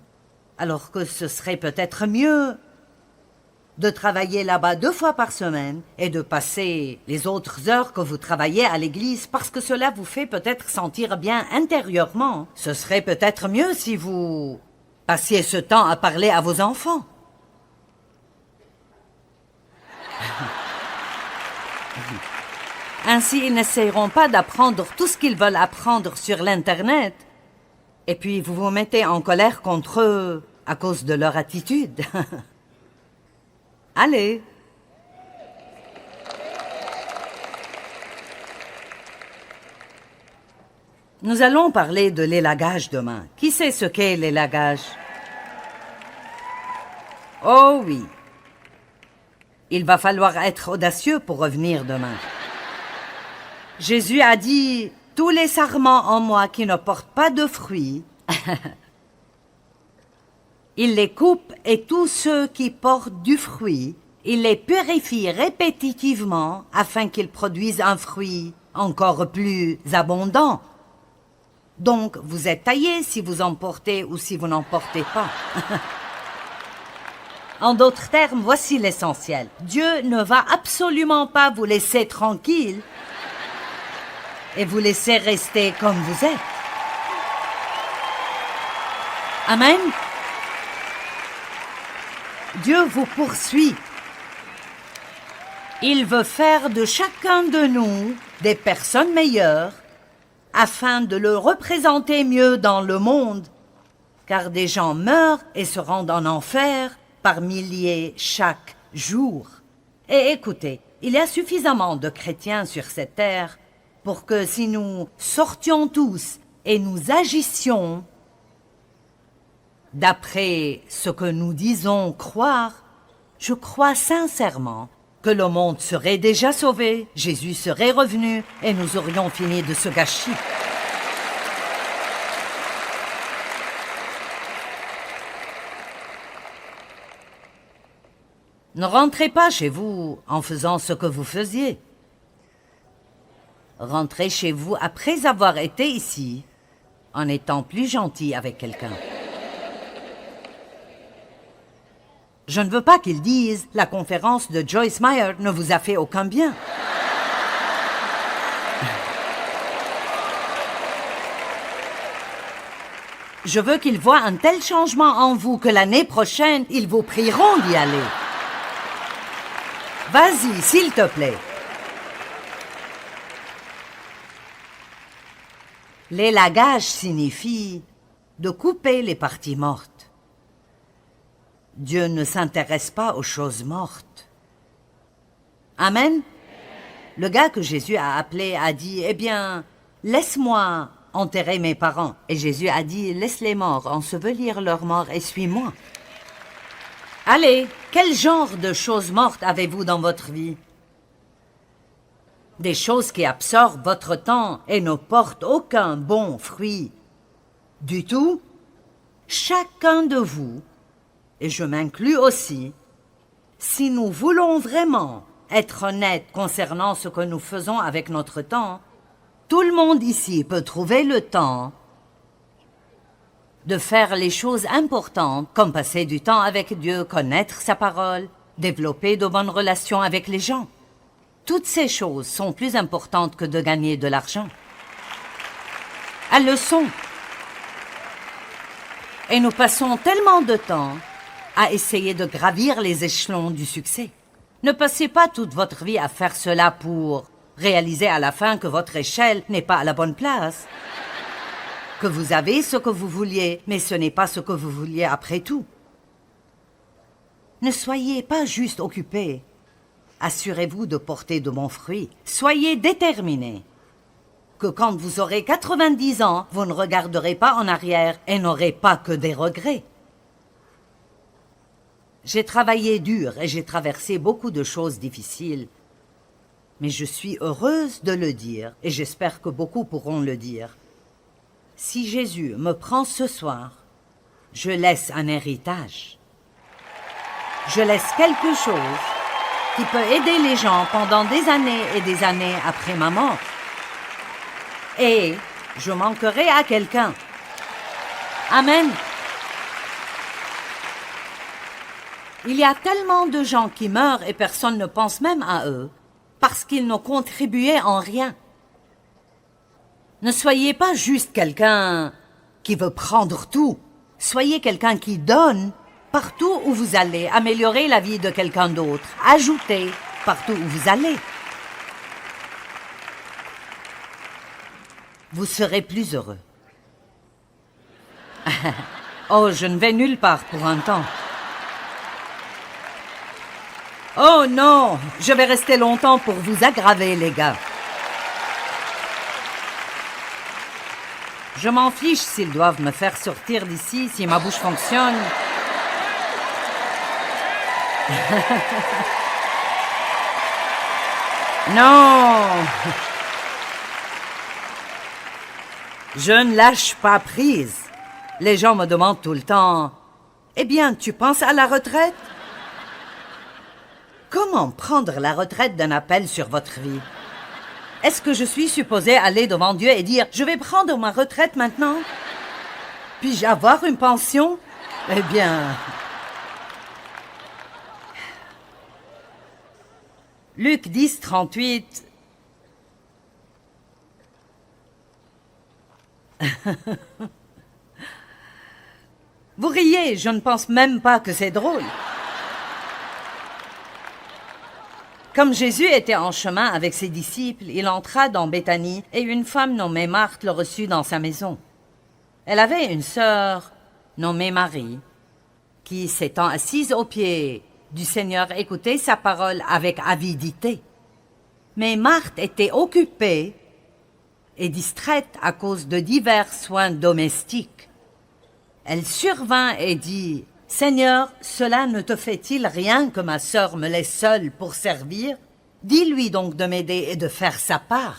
alors que ce serait peut-être mieux de travailler là-bas 2 fois par semaine et de passer les autres heures que vous travaillez à l'église parce que cela vous fait peut-être sentir bien intérieurement. Ce serait peut-être mieux si vous passiez ce temps à parler à vos enfants Ainsi, ils n'essayeront pas d'apprendre tout ce qu'ils veulent apprendre sur l'Internet. Et puis, vous vous mettez en colère contre eux à cause de leur attitude. Allez. Nous allons parler de l'élagage demain. Qui sait ce qu'est l'élagage? Oh oui. Il va falloir être audacieux pour revenir demain. Jésus a dit, « Tous les sarments en moi qui ne portent pas de fruits, il les coupe et tous ceux qui portent du fruit, il les purifie répétitivement afin qu'ils produisent un fruit encore plus abondant. Donc, vous êtes taillés si vous en portez ou si vous n'en portez pas. » En d'autres termes, voici l'essentiel. Dieu ne va absolument pas vous laisser tranquille et vous laisser rester comme vous êtes. Amen. Dieu vous poursuit. Il veut faire de chacun de nous des personnes meilleures afin de le représenter mieux dans le monde, car des gens meurent et se rendent en enfer par milliers chaque jour. Et écoutez, il y a suffisamment de chrétiens sur cette terre pour que si nous sortions tous et nous agissions d'après ce que nous disons croire, je crois sincèrement que le monde serait déjà sauvé, Jésus serait revenu et nous aurions fini de ce gâchis. Ne rentrez pas chez vous en faisant ce que vous faisiez. Rentrez chez vous après avoir été ici, en étant plus gentil avec quelqu'un. Je ne veux pas qu'ils disent « La conférence de Joyce Meyer ne vous a fait aucun bien ». Je veux qu'ils voient un tel changement en vous que l'année prochaine, ils vous prieront d'y aller. Vas-y, s'il te plaît. L'élagage signifie de couper les parties mortes. Dieu ne s'intéresse pas aux choses mortes. Amen. Le gars que Jésus a appelé a dit, « Eh bien, laisse-moi enterrer mes parents. » Et Jésus a dit, « Laisse-les morts ensevelir leurs morts et suis-moi. » Allez, quel genre de choses mortes avez-vous dans votre vie? Des choses qui absorbent votre temps et ne portent aucun bon fruit du tout? Chacun de vous, et je m'inclus aussi, si nous voulons vraiment être honnêtes concernant ce que nous faisons avec notre temps, tout le monde ici peut trouver le temps de faire les choses importantes, comme passer du temps avec Dieu, connaître sa parole, développer de bonnes relations avec les gens. Toutes ces choses sont plus importantes que de gagner de l'argent. Elles le sont. Et nous passons tellement de temps à essayer de gravir les échelons du succès. Ne passez pas toute votre vie à faire cela pour réaliser à la fin que votre échelle n'est pas à la bonne place. Que vous avez ce que vous vouliez, mais ce n'est pas ce que vous vouliez après tout. Ne soyez pas juste occupés. Assurez-vous de porter de bons fruits. Soyez déterminés. Que quand vous aurez 90 ans, vous ne regarderez pas en arrière et n'aurez pas que des regrets. J'ai travaillé dur et j'ai traversé beaucoup de choses difficiles. Mais je suis heureuse de le dire et j'espère que beaucoup pourront le dire. Si Jésus me prend ce soir, je laisse un héritage. Je laisse quelque chose qui peut aider les gens pendant des années et des années après ma mort. Et je manquerai à quelqu'un. Amen. Il y a tellement de gens qui meurent et personne ne pense même à eux parce qu'ils n'ont contribué en rien. Ne soyez pas juste quelqu'un qui veut prendre tout. Soyez quelqu'un qui donne partout où vous allez, améliorer la vie de quelqu'un d'autre, ajouter partout où vous allez. vous serez plus heureux. Oh, je ne vais nulle part pour un temps. Oh non, je vais rester longtemps pour vous aggraver, les gars. Je m'en fiche s'ils doivent me faire sortir d'ici, si ma bouche fonctionne. Non. Je ne lâche pas prise. Les gens me demandent tout le temps, « Eh bien, tu penses à la retraite ?» Comment prendre la retraite d'un appel sur votre vie? Est-ce que je suis supposée aller devant Dieu et dire « Je vais prendre ma retraite maintenant ?» Puis-je avoir une pension? Eh bien... Luc 10, 38... Vous riez, je ne pense même pas que c'est drôle. Comme Jésus était en chemin avec ses disciples, il entra dans Béthanie et une femme nommée Marthe le reçut dans sa maison. Elle avait une sœur nommée Marie qui, s'étant assise aux pieds du Seigneur, écoutait sa parole avec avidité. Mais Marthe était occupée et distraite à cause de divers soins domestiques. Elle survint et dit, « Seigneur, cela ne te fait-il rien que ma sœur me laisse seule pour servir? Dis-lui donc de m'aider et de faire sa part. »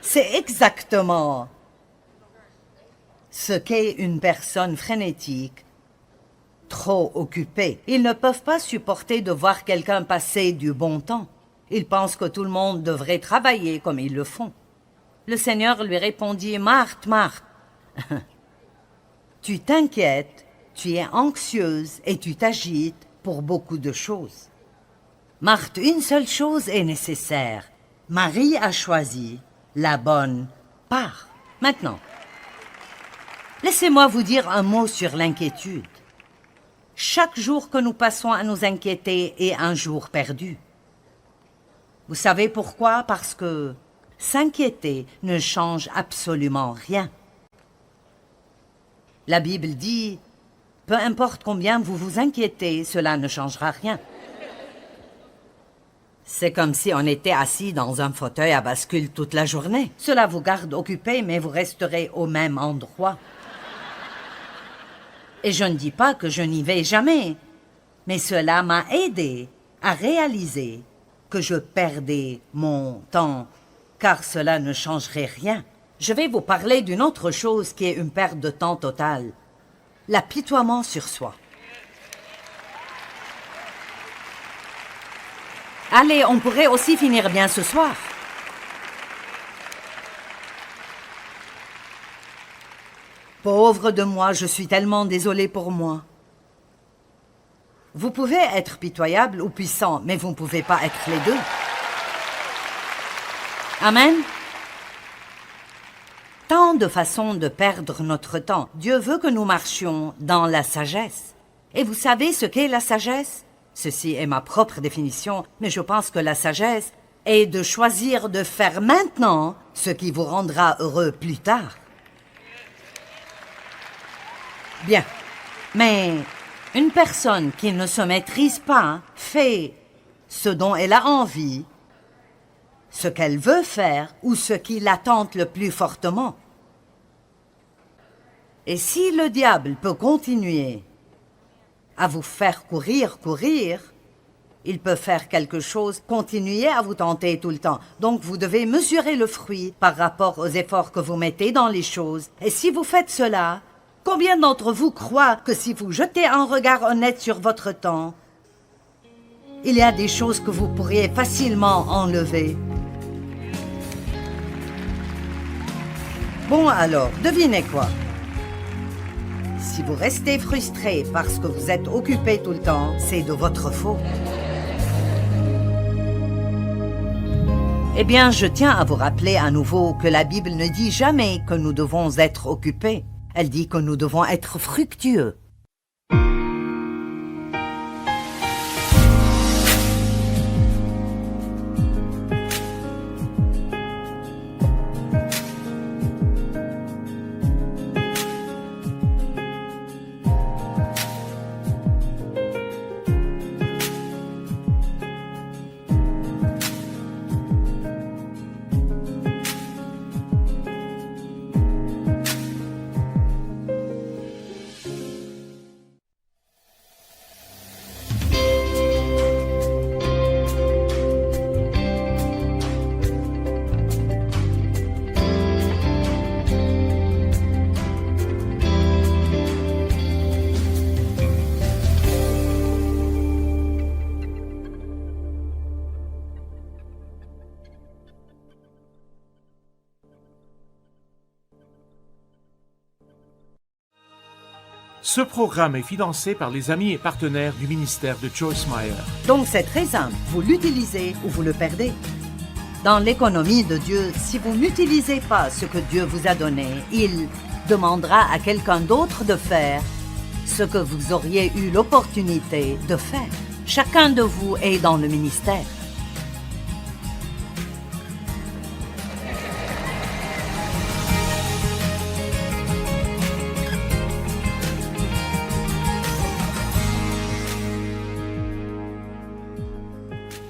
C'est exactement ce qu'est une personne frénétique, trop occupée. Ils ne peuvent pas supporter de voir quelqu'un passer du bon temps. Ils pensent que tout le monde devrait travailler comme ils le font. Le Seigneur lui répondit, « Marthe, Marthe, tu t'inquiètes, tu es anxieuse et tu t'agites pour beaucoup de choses. Marthe, une seule chose est nécessaire. Marie a choisi la bonne part. » Maintenant, laissez-moi vous dire un mot sur l'inquiétude. Chaque jour que nous passons à nous inquiéter est un jour perdu. Vous savez pourquoi? Parce que s'inquiéter ne change absolument rien. La Bible dit, peu importe combien vous vous inquiétez, cela ne changera rien. C'est comme si on était assis dans un fauteuil à bascule toute la journée. Cela vous garde occupé, mais vous resterez au même endroit. Et je ne dis pas que je n'y vais jamais, mais cela m'a aidé à réaliser que je perdais mon temps, car cela ne changerait rien. Je vais vous parler d'une autre chose qui est une perte de temps totale. L'apitoiement sur soi. Allez, on pourrait aussi finir bien ce soir. Pauvre de moi, je suis tellement désolée pour moi. Vous pouvez être pitoyable ou puissant, mais vous ne pouvez pas être les deux. Amen. Tant de façons de perdre notre temps. Dieu veut que nous marchions dans la sagesse. Et vous savez ce qu'est la sagesse? Ceci est ma propre définition, mais je pense que la sagesse est de choisir de faire maintenant ce qui vous rendra heureux plus tard. Bien, mais une personne qui ne se maîtrise pas fait ce dont elle a envie, ce qu'elle veut faire ou ce qui la tente le plus fortement. Et si le diable peut continuer à vous faire courir, il peut faire quelque chose, continuer à vous tenter tout le temps. Donc vous devez mesurer le fruit par rapport aux efforts que vous mettez dans les choses. Et si vous faites cela, combien d'entre vous croient que si vous jetez un regard honnête sur votre temps, il y a des choses que vous pourriez facilement enlever? Bon alors, devinez quoi? Si vous restez frustré parce que vous êtes occupé tout le temps, c'est de votre faute. Eh bien, je tiens à vous rappeler à nouveau que la Bible ne dit jamais que nous devons être occupés. Elle dit que nous devons être fructueux. Ce programme est financé par les amis et partenaires du ministère de Joyce Meyer. Donc c'est très simple, vous l'utilisez ou vous le perdez. Dans l'économie de Dieu, si vous n'utilisez pas ce que Dieu vous a donné, il demandera à quelqu'un d'autre de faire ce que vous auriez eu l'opportunité de faire. Chacun de vous est dans le ministère.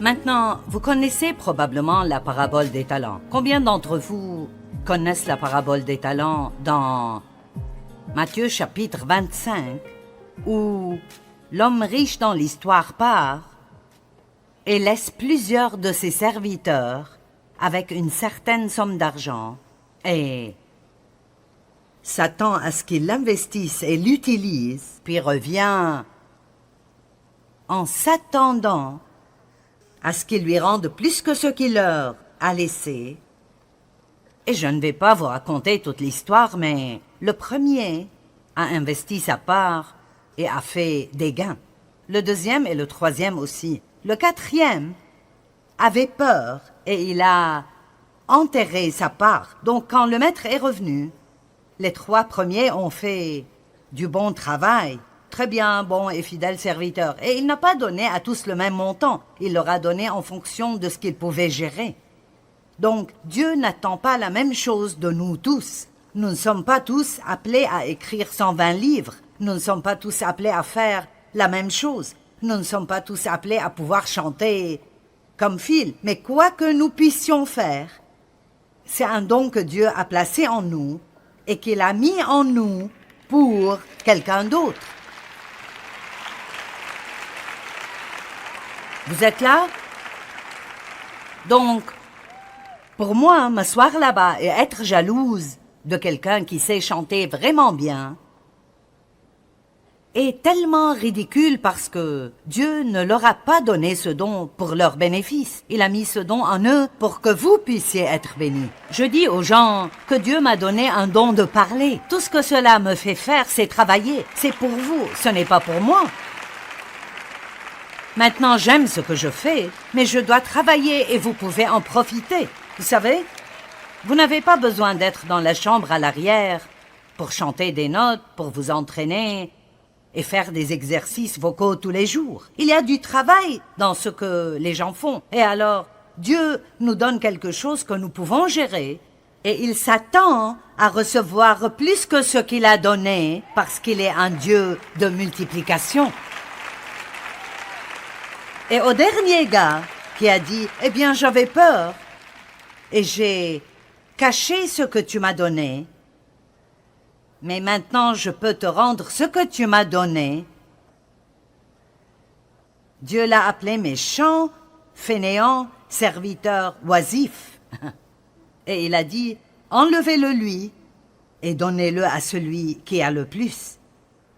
Maintenant, vous connaissez probablement la parabole des talents. Combien d'entre vous connaissent la parabole des talents dans Matthieu chapitre 25, où l'homme riche dans l'histoire part et laisse plusieurs de ses serviteurs avec une certaine somme d'argent et s'attend à ce qu'ils l'investissent et l'utilisent, puis revient en s'attendant à ce qu'ils lui rendent plus que ce qu'il leur a laissé. Et je ne vais pas vous raconter toute l'histoire, mais le premier a investi sa part et a fait des gains. Le deuxième et le troisième aussi. Le quatrième avait peur et il a enterré sa part. Donc quand le maître est revenu, les trois premiers ont fait du bon travail. Très bien, bon et fidèle serviteur. Et il n'a pas donné à tous le même montant. Il leur a donné en fonction de ce qu'ils pouvaient gérer. Donc, Dieu n'attend pas la même chose de nous tous. Nous ne sommes pas tous appelés à écrire 120 livres. Nous ne sommes pas tous appelés à faire la même chose. Nous ne sommes pas tous appelés à pouvoir chanter comme Phil. Mais quoi que nous puissions faire, c'est un don que Dieu a placé en nous et qu'il a mis en nous pour quelqu'un d'autre. Vous êtes là? Donc, pour moi, m'asseoir là-bas et être jalouse de quelqu'un qui sait chanter vraiment bien est tellement ridicule parce que Dieu ne leur a pas donné ce don pour leur bénéfice. Il a mis ce don en eux pour que vous puissiez être bénis. Je dis aux gens que Dieu m'a donné un don de parler. Tout ce que cela me fait faire, c'est travailler. C'est pour vous, ce n'est pas pour moi. Maintenant, j'aime ce que je fais, mais je dois travailler et vous pouvez en profiter. Vous savez, vous n'avez pas besoin d'être dans la chambre à l'arrière pour chanter des notes, pour vous entraîner et faire des exercices vocaux tous les jours. Il y a du travail dans ce que les gens font. Et alors, Dieu nous donne quelque chose que nous pouvons gérer et il s'attend à recevoir plus que ce qu'il a donné parce qu'il est un Dieu de multiplication. Et au dernier gars qui a dit « Eh bien, j'avais peur et j'ai caché ce que tu m'as donné, mais maintenant je peux te rendre ce que tu m'as donné. » Dieu l'a appelé méchant, fainéant, serviteur oisif. Et il a dit « Enlevez-le lui et donnez-le à celui qui a le plus. »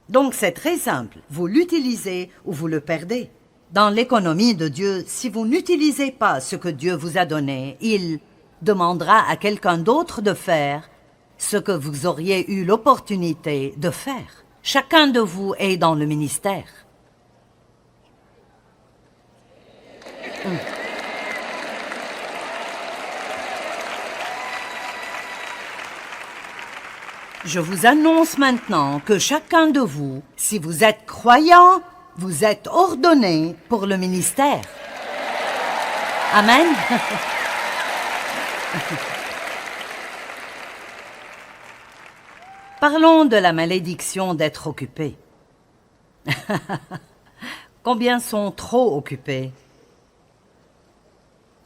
Donc c'est très simple, vous l'utilisez ou vous le perdez. Dans l'économie de Dieu, si vous n'utilisez pas ce que Dieu vous a donné, il demandera à quelqu'un d'autre de faire ce que vous auriez eu l'opportunité de faire. Chacun de vous est dans le ministère. Je vous annonce maintenant que chacun de vous, si vous êtes croyant, vous êtes ordonné pour le ministère. Amen. Parlons de la malédiction d'être occupé. Combien sont trop occupés?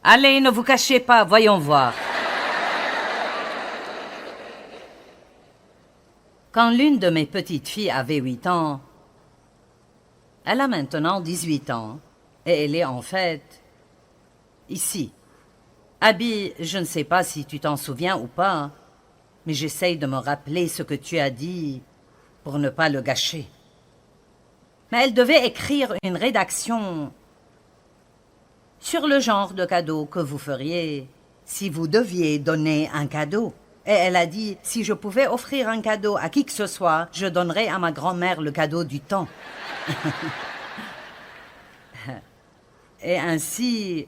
Allez, ne vous cachez pas, voyons voir. Quand l'une de mes petites filles avait 8 ans, elle a maintenant 18 ans, et elle est en fait ici. Abby, je ne sais pas si tu t'en souviens ou pas, mais j'essaye de me rappeler ce que tu as dit pour ne pas le gâcher. Mais elle devait écrire une rédaction sur le genre de cadeau que vous feriez si vous deviez donner un cadeau. Et elle a dit, si je pouvais offrir un cadeau à qui que ce soit, je donnerais à ma grand-mère le cadeau du temps. Et ainsi,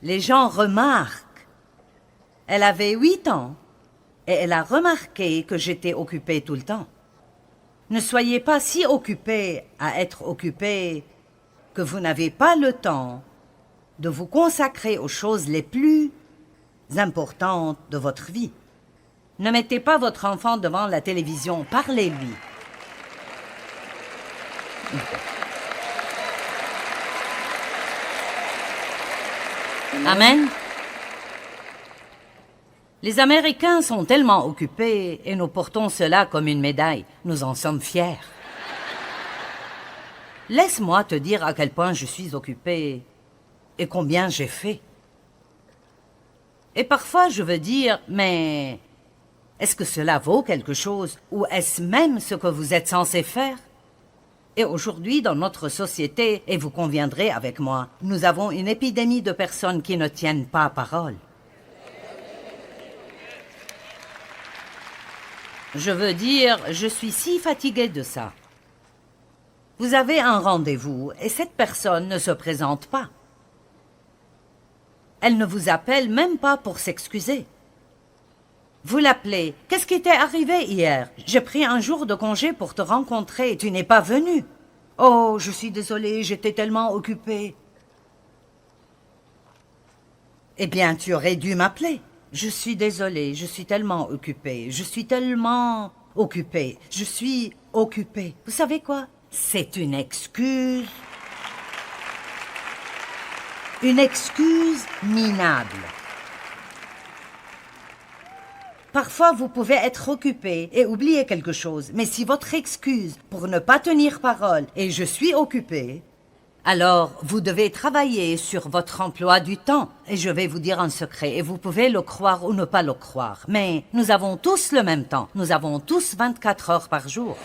les gens remarquent. Elle avait 8 ans et elle a remarqué que j'étais occupée tout le temps. Ne soyez pas si occupés à être occupés que vous n'avez pas le temps de vous consacrer aux choses les plus importantes de votre vie. Ne mettez pas votre enfant devant la télévision, parlez-lui. Amen. Les Américains sont tellement occupés et nous portons cela comme une médaille. Nous en sommes fiers. Laisse-moi te dire à quel point je suis occupée et combien j'ai fait. Et parfois je veux dire, mais est-ce que cela vaut quelque chose ou est-ce même ce que vous êtes censé faire? Et aujourd'hui, dans notre société, et vous conviendrez avec moi, nous avons une épidémie de personnes qui ne tiennent pas parole. Je veux dire, je suis si fatiguée de ça. Vous avez un rendez-vous et cette personne ne se présente pas. Elle ne vous appelle même pas pour s'excuser. Vous l'appelez. Qu'est-ce qui t'est arrivé hier? J'ai pris un jour de congé pour te rencontrer et tu n'es pas venu. Oh, je suis désolée, j'étais tellement occupée. Eh bien, tu aurais dû m'appeler. Je suis désolée, je suis tellement occupée, je suis tellement occupée, je suis occupée. Vous savez quoi? C'est une excuse. Une excuse minable. Parfois, vous pouvez être occupé et oublier quelque chose, mais si votre excuse pour ne pas tenir parole est « je suis occupé », alors vous devez travailler sur votre emploi du temps. Et je vais vous dire un secret, et vous pouvez le croire ou ne pas le croire. Mais nous avons tous le même temps. Nous avons tous 24 heures par jour.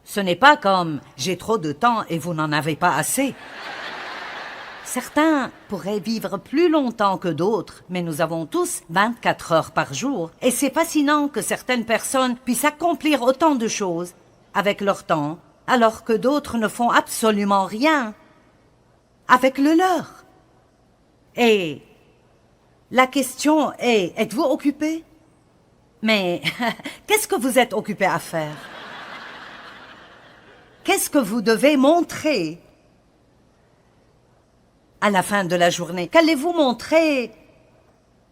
Ce n'est pas comme « j'ai trop de temps et vous n'en avez pas assez ». Certains pourraient vivre plus longtemps que d'autres, mais nous avons tous 24 heures par jour. Et c'est fascinant que certaines personnes puissent accomplir autant de choses avec leur temps, alors que d'autres ne font absolument rien avec le leur. Et la question est, êtes-vous occupé? Mais qu'est-ce que vous êtes occupé à faire? Qu'est-ce que vous devez montrer à la fin de la journée? Qu'allez-vous montrer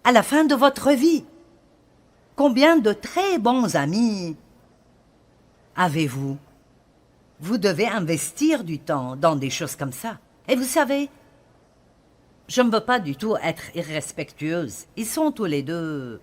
à la fin de votre vie? Combien de très bons amis avez-vous? Vous devez investir du temps dans des choses comme ça. Et vous savez, je ne veux pas du tout être irrespectueuse. Ils sont tous les deux...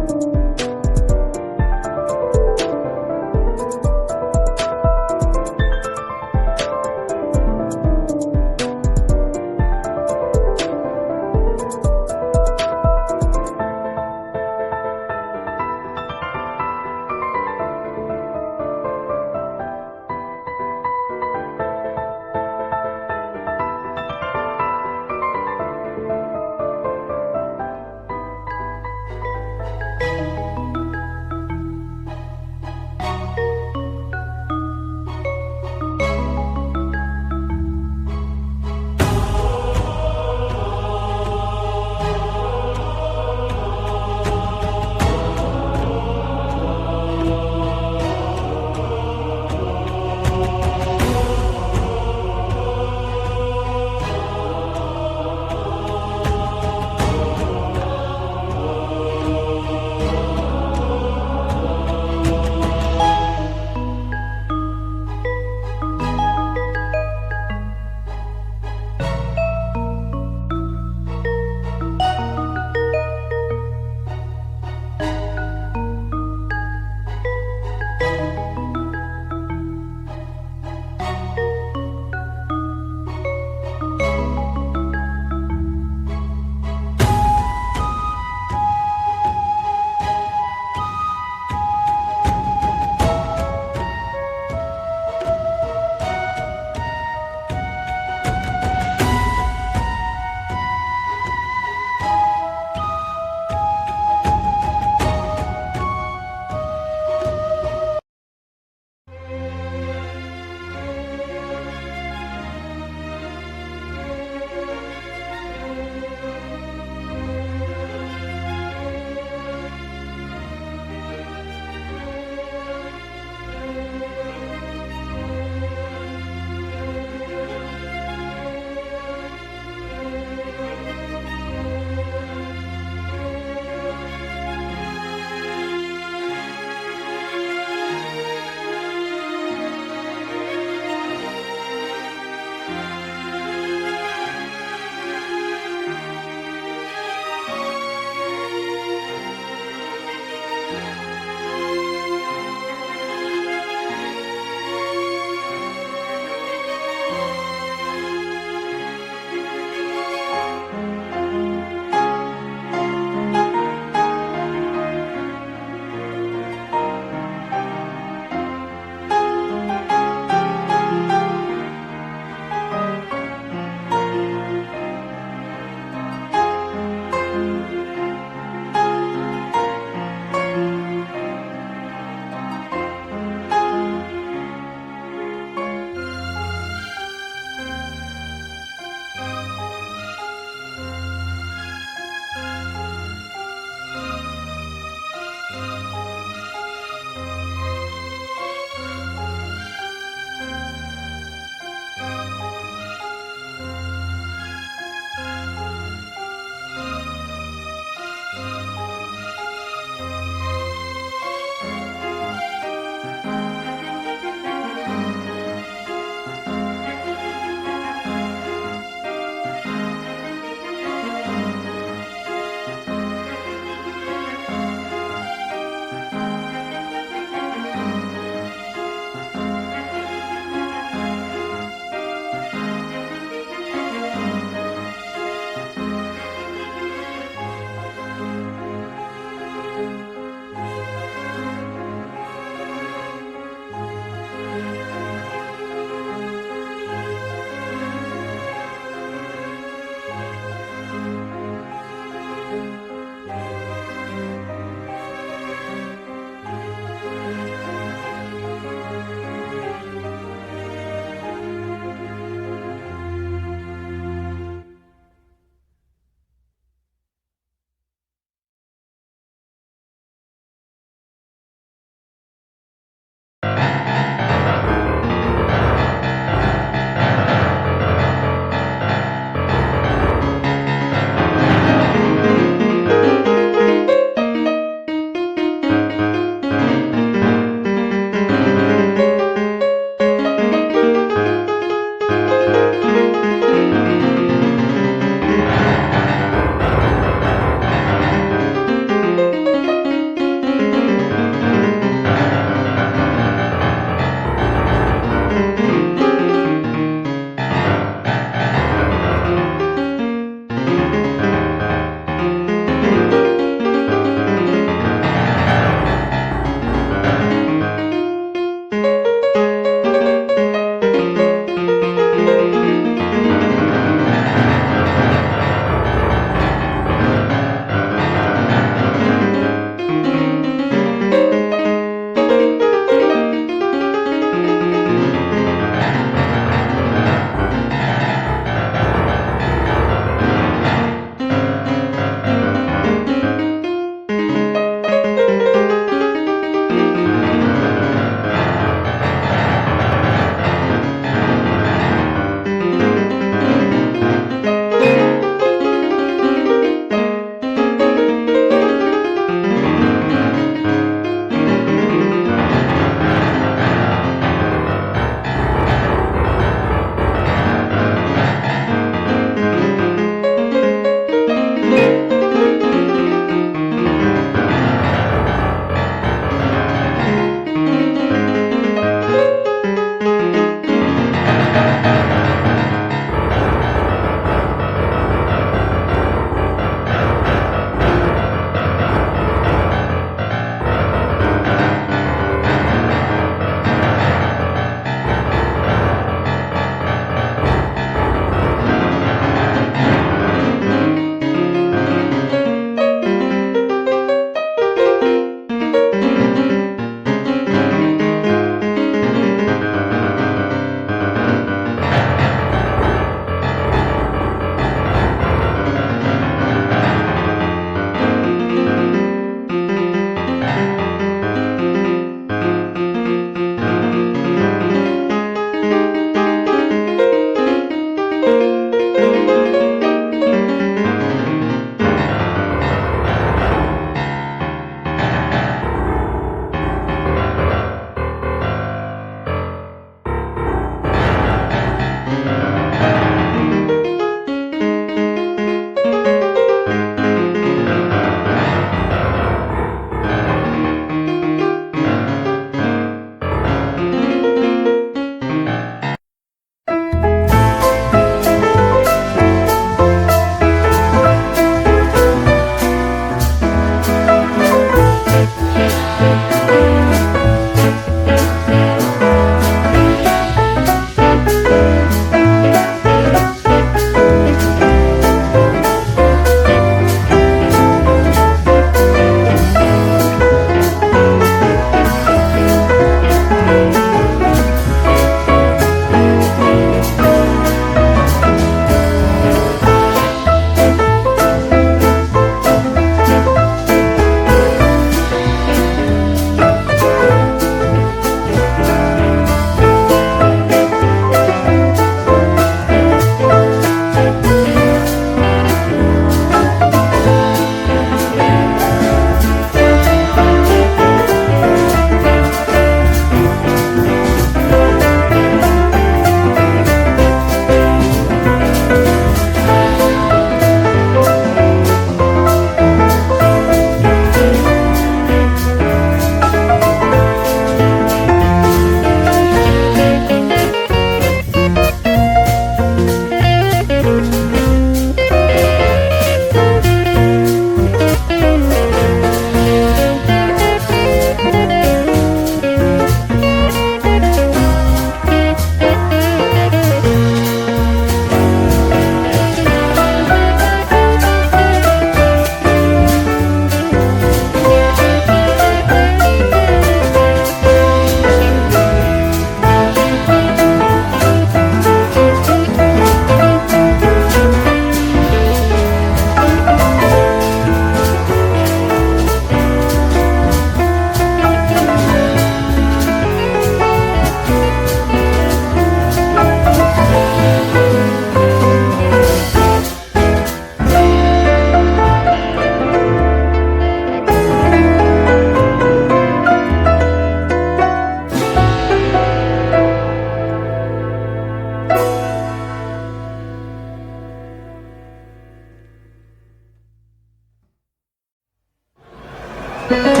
Peut-être